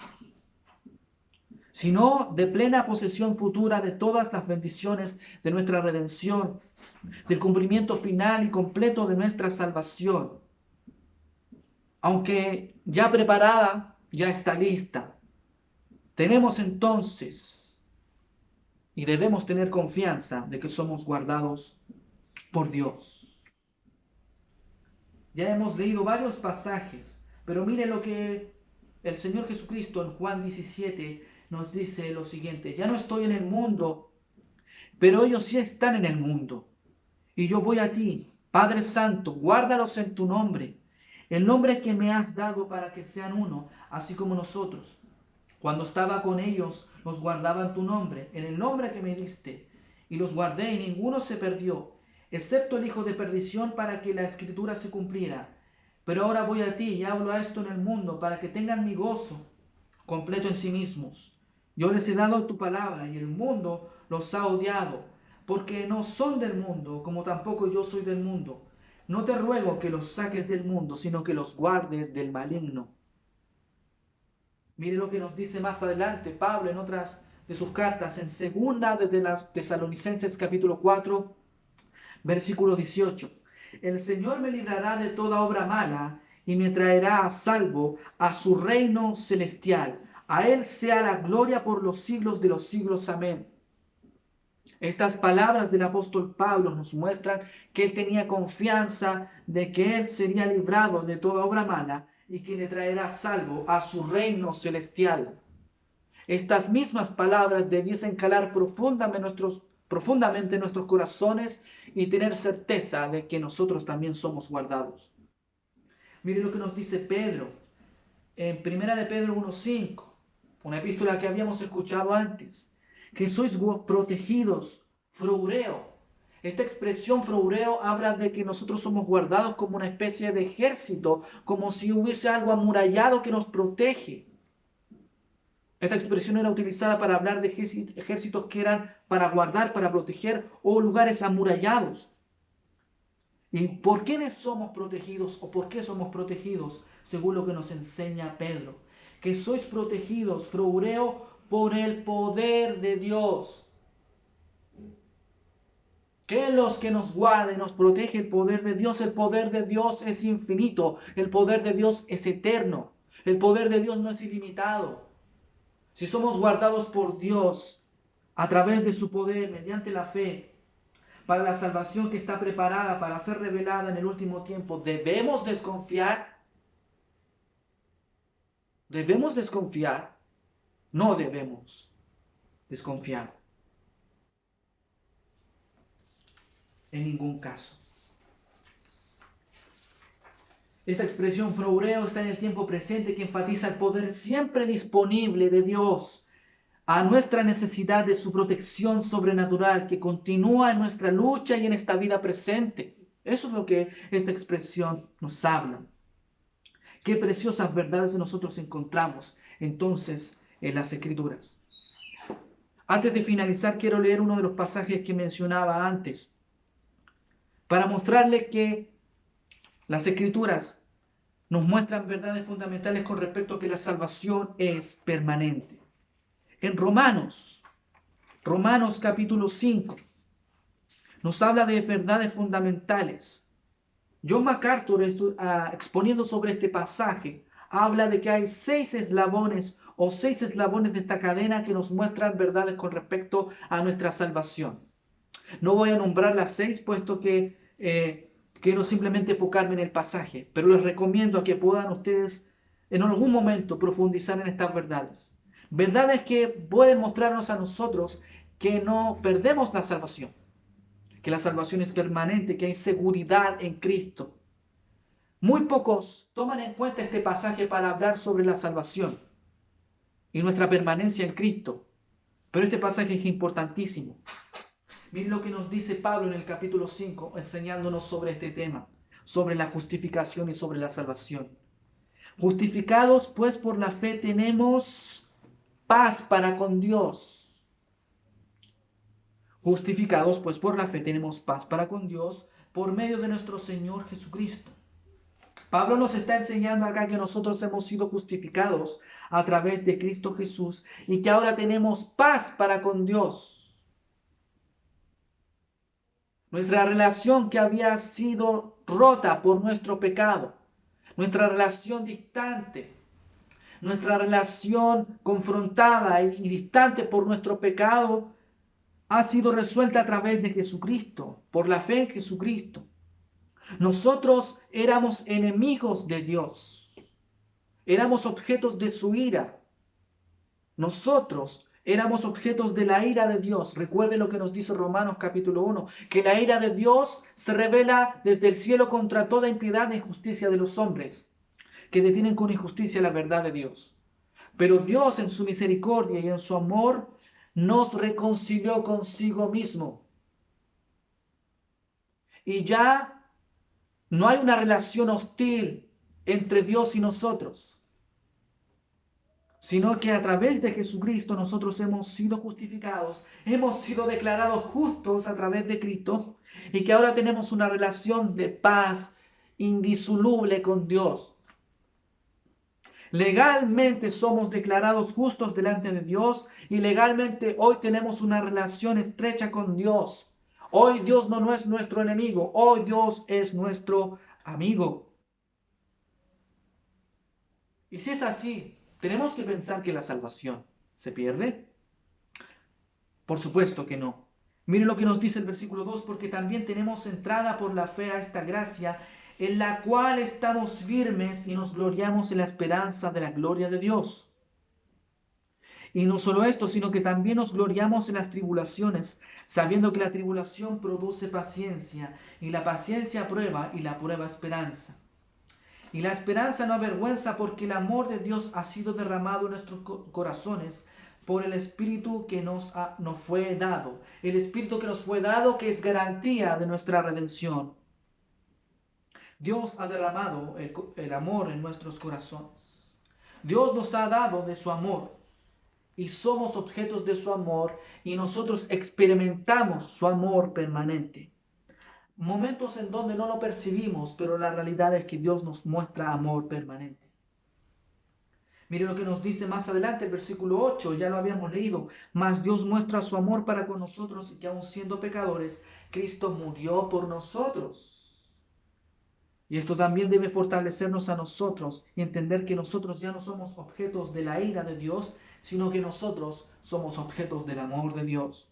sino de plena posesión futura de todas las bendiciones de nuestra redención, del cumplimiento final y completo de nuestra salvación. Aunque ya preparada, ya está lista. Tenemos entonces y debemos tener confianza de que somos guardados por Dios. Ya hemos leído varios pasajes, pero mire lo que el Señor Jesucristo en Juan 17 nos dice lo siguiente: ya no estoy en el mundo, pero ellos sí están en el mundo. Y yo voy a ti, Padre Santo, guárdalos en tu nombre, el nombre que me has dado, para que sean uno, así como nosotros. Cuando estaba con ellos, los guardaba en tu nombre, en el nombre que me diste, y los guardé, y ninguno se perdió, excepto el hijo de perdición, para que la escritura se cumpliera. Pero ahora voy a ti y hablo a esto en el mundo, para que tengan mi gozo completo en sí mismos. Yo les he dado tu palabra y el mundo los ha odiado, porque no son del mundo, como tampoco yo soy del mundo. No te ruego que los saques del mundo, sino que los guardes del maligno. Mire lo que nos dice más adelante Pablo en otras de sus cartas, en segunda de las Tesalonicenses capítulo 4, versículo 18. El Señor me librará de toda obra mala y me traerá a salvo a su reino celestial. A Él sea la gloria por los siglos de los siglos. Amén. Estas palabras del apóstol Pablo nos muestran que él tenía confianza de que él sería librado de toda obra mala y que le traerá salvo a su reino celestial. Estas mismas palabras debiesen calar profundamente en nuestros corazones y tener certeza de que nosotros también somos guardados. Mire lo que nos dice Pedro en 1 de Pedro 1:5, una epístola que habíamos escuchado antes, que sois protegidos, froureo. Esta expresión froureo habla de que nosotros somos guardados como una especie de ejército, como si hubiese algo amurallado que nos protege. Esta expresión era utilizada para hablar de ejércitos que eran para guardar, para proteger, o lugares amurallados. ¿Y por quiénes somos protegidos o por qué somos protegidos? Según lo que nos enseña Pedro, que sois protegidos, froureo, por el poder de Dios. Que los que nos guarden, nos protege el poder de Dios. El poder de Dios es infinito, el poder de Dios es eterno, el poder de Dios no es ilimitado. Si somos guardados por Dios a través de su poder, mediante la fe, para la salvación que está preparada para ser revelada en el último tiempo, ¿debemos desconfiar? ¿Debemos desconfiar? No debemos desconfiar. En ningún caso. Esta expresión froureo está en el tiempo presente que enfatiza el poder siempre disponible de Dios a nuestra necesidad de su protección sobrenatural que continúa en nuestra lucha y en esta vida presente. Eso es lo que esta expresión nos habla. Qué preciosas verdades nosotros encontramos entonces en las Escrituras. Antes de finalizar, quiero leer uno de los pasajes que mencionaba antes, para mostrarles que las Escrituras nos muestran verdades fundamentales con respecto a que la salvación es permanente. En Romanos capítulo 5, nos habla de verdades fundamentales. John MacArthur, exponiendo sobre este pasaje, habla de que hay 6 eslabones de esta cadena que nos muestran verdades con respecto a nuestra salvación. No voy a nombrar las 6, puesto que quiero simplemente enfocarme en el pasaje, pero les recomiendo a que puedan ustedes en algún momento profundizar en estas verdades. Verdades que pueden mostrarnos a nosotros que no perdemos la salvación, que la salvación es permanente, que hay seguridad en Cristo. Muy pocos toman en cuenta este pasaje para hablar sobre la salvación y nuestra permanencia en Cristo, pero este pasaje es importantísimo. Miren lo que nos dice Pablo en el capítulo 5, enseñándonos sobre este tema, sobre la justificación y sobre la salvación. Justificados pues por la fe tenemos paz para con Dios. Justificados pues por la fe tenemos paz para con Dios por medio de nuestro Señor Jesucristo. Pablo nos está enseñando acá que nosotros hemos sido justificados a través de Cristo Jesús y que ahora tenemos paz para con Dios. Nuestra relación que había sido rota por nuestro pecado, nuestra relación distante, nuestra relación confrontada y distante por nuestro pecado, ha sido resuelta a través de Jesucristo, por la fe en Jesucristo. Nosotros éramos enemigos de Dios, éramos objetos de su ira. Nosotros éramos objetos de la ira de Dios. Recuerde lo que nos dice Romanos capítulo 1, que la ira de Dios se revela desde el cielo contra toda impiedad e injusticia de los hombres, que detienen con injusticia la verdad de Dios. Pero Dios en su misericordia y en su amor nos reconcilió consigo mismo. Y ya no hay una relación hostil entre Dios y nosotros, sino que a través de Jesucristo nosotros hemos sido justificados, hemos sido declarados justos a través de Cristo, y que ahora tenemos una relación de paz indisoluble con Dios. Legalmente somos declarados justos delante de Dios, y legalmente hoy tenemos una relación estrecha con Dios. Hoy Dios no es nuestro enemigo, hoy Dios es nuestro amigo. Y si es así, ¿tenemos que pensar que la salvación se pierde? Por supuesto que no. Miren lo que nos dice el versículo 2, porque también tenemos entrada por la fe a esta gracia, en la cual estamos firmes y nos gloriamos en la esperanza de la gloria de Dios. Y no solo esto, sino que también nos gloriamos en las tribulaciones, sabiendo que la tribulación produce paciencia, y la paciencia prueba, y la prueba esperanza. Y la esperanza no avergüenza, porque el amor de Dios ha sido derramado en nuestros corazones por el Espíritu que nos fue dado. El Espíritu que nos fue dado, que es garantía de nuestra redención. Dios ha derramado el amor en nuestros corazones. Dios nos ha dado de su amor. Y somos objetos de su amor, y nosotros experimentamos su amor permanente. Momentos en donde no lo percibimos, pero la realidad es que Dios nos muestra amor permanente. Mire lo que nos dice más adelante el versículo 8, ya lo habíamos leído. Mas Dios muestra su amor para con nosotros, y que aun siendo pecadores, Cristo murió por nosotros. Y esto también debe fortalecernos a nosotros y entender que nosotros ya no somos objetos de la ira de Dios, sino que nosotros somos objetos del amor de Dios.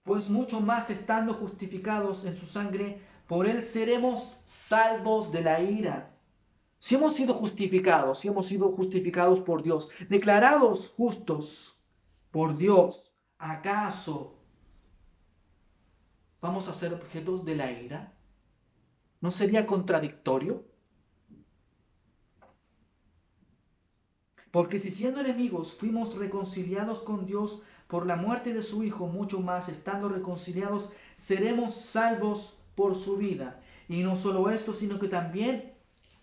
Pues mucho más estando justificados en su sangre, por él seremos salvos de la ira. Si hemos sido justificados por Dios, declarados justos por Dios, ¿acaso vamos a ser objetos de la ira? ¿No sería contradictorio? Porque si siendo enemigos fuimos reconciliados con Dios por la muerte de su Hijo, mucho más estando reconciliados seremos salvos por su vida. Y no solo esto, sino que también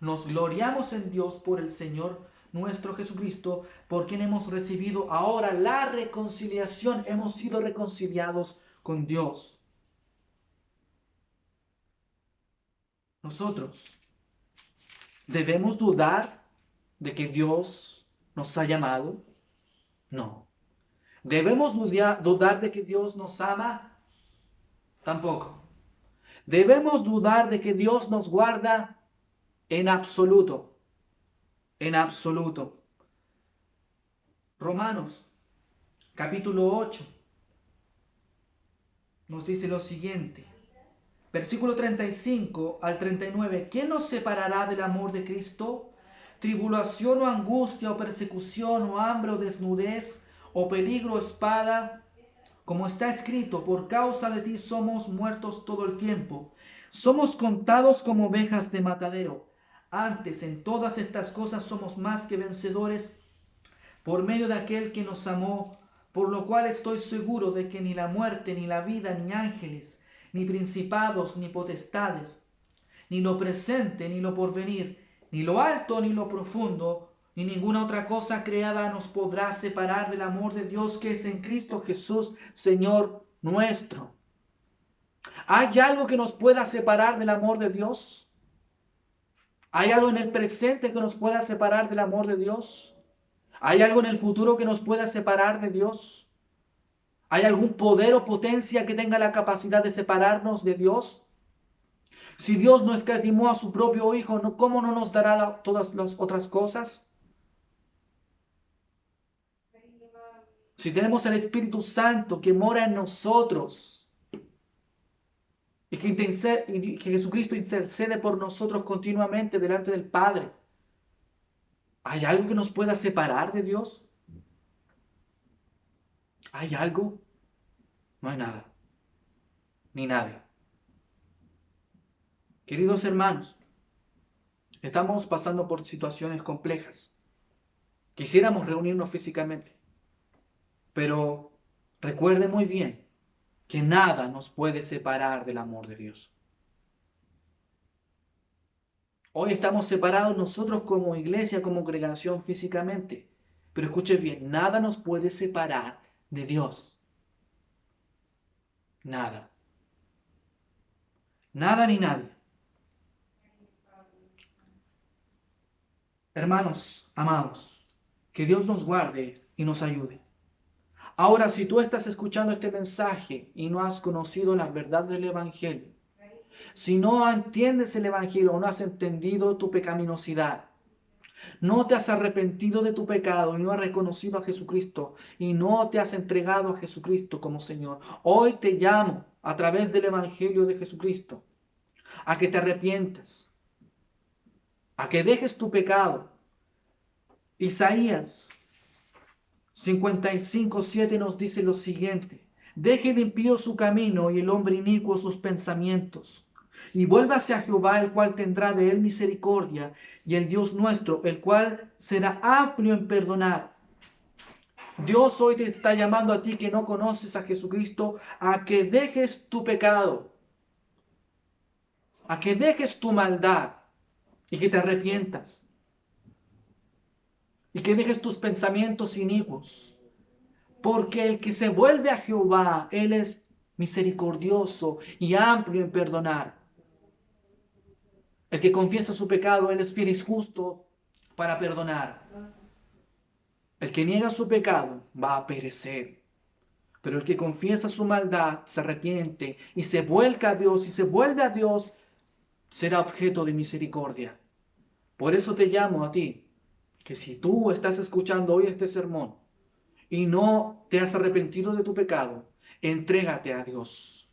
nos gloriamos en Dios por el Señor nuestro Jesucristo, por quien hemos recibido ahora la reconciliación. Hemos sido reconciliados con Dios. Nosotros debemos dudar de que Dios nos ha llamado. No. ¿Debemos dudar de que Dios nos ama? Tampoco. ¿Debemos dudar de que Dios nos guarda? En absoluto. En absoluto. Romanos, capítulo 8, nos dice lo siguiente. Versículo 35 al 39. ¿Quién nos separará del amor de Cristo? ¿Tribulación o angustia o persecución o hambre o desnudez o peligro o espada? Como está escrito, por causa de ti somos muertos todo el tiempo. Somos contados como ovejas de matadero. Antes, en todas estas cosas somos más que vencedores por medio de aquel que nos amó, por lo cual estoy seguro de que ni la muerte, ni la vida, ni ángeles, ni principados, ni potestades, ni lo presente, ni lo porvenir, ni lo alto, ni lo profundo, ni ninguna otra cosa creada nos podrá separar del amor de Dios que es en Cristo Jesús, Señor nuestro. ¿Hay algo que nos pueda separar del amor de Dios? ¿Hay algo en el presente que nos pueda separar del amor de Dios? ¿Hay algo en el futuro que nos pueda separar de Dios? ¿Hay algún poder o potencia que tenga la capacidad de separarnos de Dios? Si Dios no escatimó a su propio Hijo, ¿cómo no nos dará todas las otras cosas? Si tenemos el Espíritu Santo que mora en nosotros y que Jesucristo intercede por nosotros continuamente delante del Padre, ¿hay algo que nos pueda separar de Dios? ¿Hay algo? No hay nada, ni nadie. Queridos hermanos, estamos pasando por situaciones complejas. Quisiéramos reunirnos físicamente, pero recuerde muy bien que nada nos puede separar del amor de Dios. Hoy estamos separados nosotros como iglesia, como congregación físicamente, Pero escuche bien, nada nos puede separar de Dios. Nada. Nada ni nadie. Hermanos, amados, que Dios nos guarde y nos ayude. Ahora, si tú estás escuchando este mensaje y no has conocido la verdad del Evangelio, si no entiendes el Evangelio o no has entendido tu pecaminosidad, no te has arrepentido de tu pecado y no has reconocido a Jesucristo y no te has entregado a Jesucristo como Señor, hoy te llamo a través del Evangelio de Jesucristo a que te arrepientas, a que dejes tu pecado. Isaías 55:7 nos dice lo siguiente: deje el impío su camino y el hombre inicuo sus pensamientos, y vuélvase a Jehová, el cual tendrá de él misericordia, y el Dios nuestro, el cual será amplio en perdonar. Dios hoy te está llamando a ti que no conoces a Jesucristo, a que dejes tu pecado, a que dejes tu maldad y que te arrepientas. Y que dejes tus pensamientos inicuos. Porque el que se vuelve a Jehová, Él es misericordioso y amplio en perdonar. El que confiesa su pecado, Él es fiel y justo para perdonar. El que niega su pecado va a perecer. Pero el que confiesa su maldad, se arrepiente y se vuelca a Dios y se vuelve a Dios, será objeto de misericordia. Por eso te llamo a ti, que si tú estás escuchando hoy este sermón y no te has arrepentido de tu pecado, entrégate a Dios.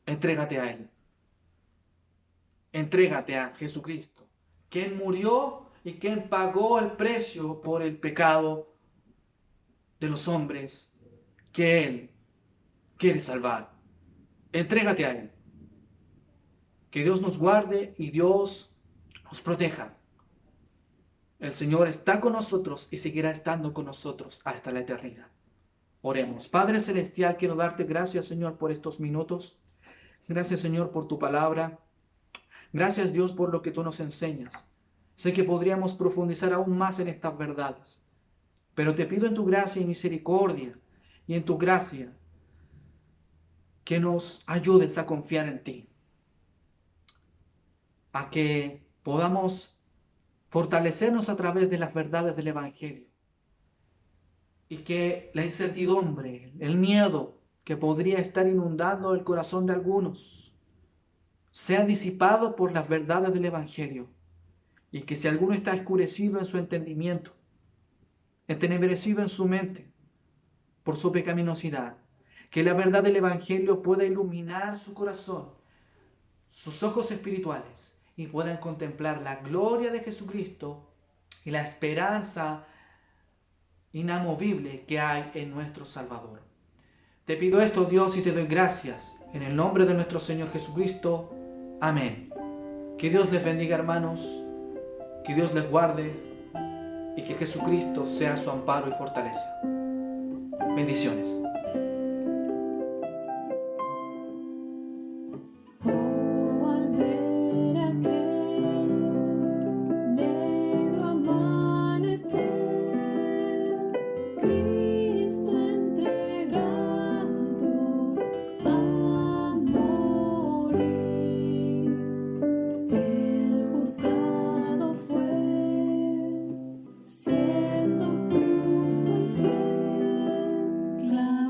Entrégate a Él. Entrégate a Jesucristo, quien murió y quien pagó el precio por el pecado de los hombres que Él quiere salvar. Entrégate a Él. Que Dios nos guarde y Dios nos proteja. El Señor está con nosotros y seguirá estando con nosotros hasta la eternidad. Oremos. Padre Celestial, quiero darte gracias, Señor, por estos minutos. Gracias, Señor, por tu palabra. Gracias, Dios, por lo que tú nos enseñas. Sé que podríamos profundizar aún más en estas verdades, pero te pido en tu gracia y misericordia y en tu gracia que nos ayudes a confiar en ti, a que podamos fortalecernos a través de las verdades del Evangelio y que la incertidumbre, el miedo que podría estar inundando el corazón de algunos sea disipado por las verdades del Evangelio, y que si alguno está oscurecido en su entendimiento, entenebrecido en su mente por su pecaminosidad, que la verdad del Evangelio pueda iluminar su corazón, sus ojos espirituales, y puedan contemplar la gloria de Jesucristo y la esperanza inamovible que hay en nuestro Salvador. Te pido esto, Dios, y te doy gracias en el nombre de nuestro Señor Jesucristo. Amén. Que Dios les bendiga, hermanos, que Dios les guarde y que Jesucristo sea su amparo y fortaleza. Bendiciones. Siendo justo y fiel, claro.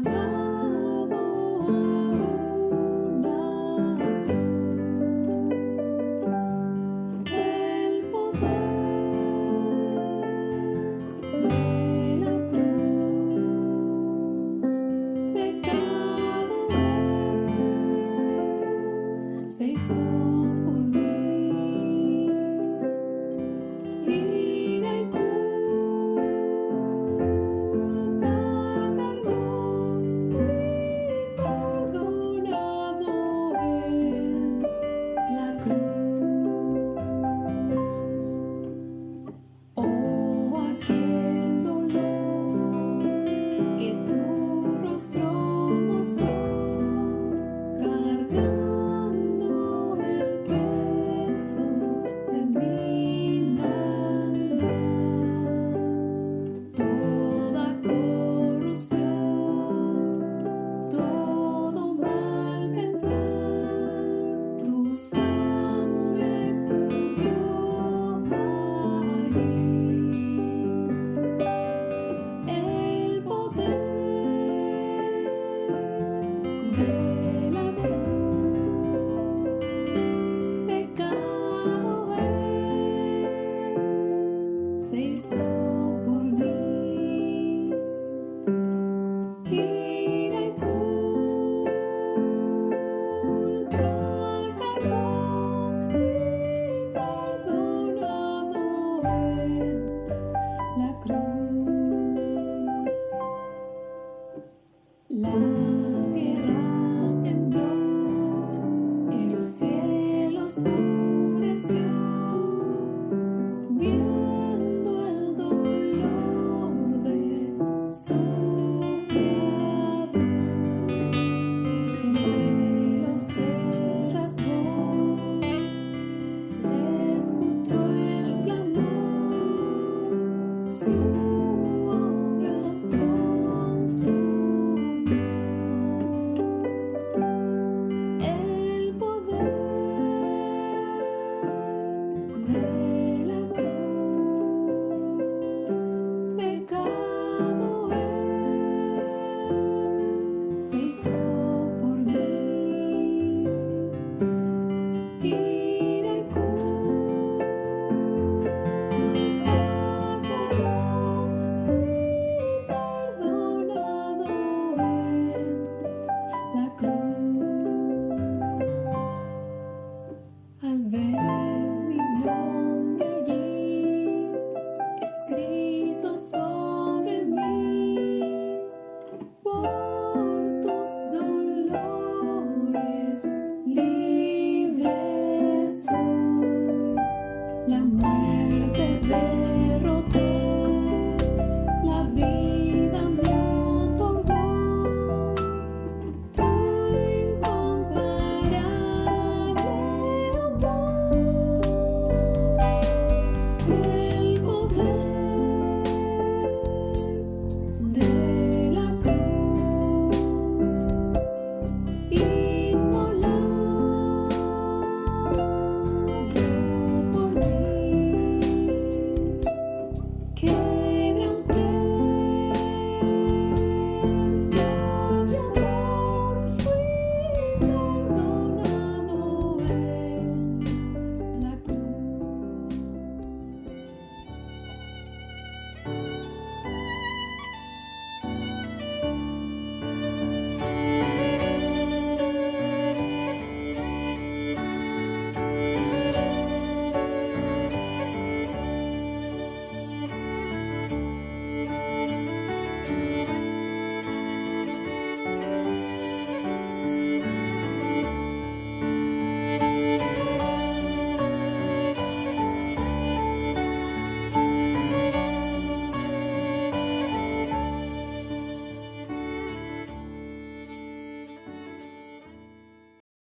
La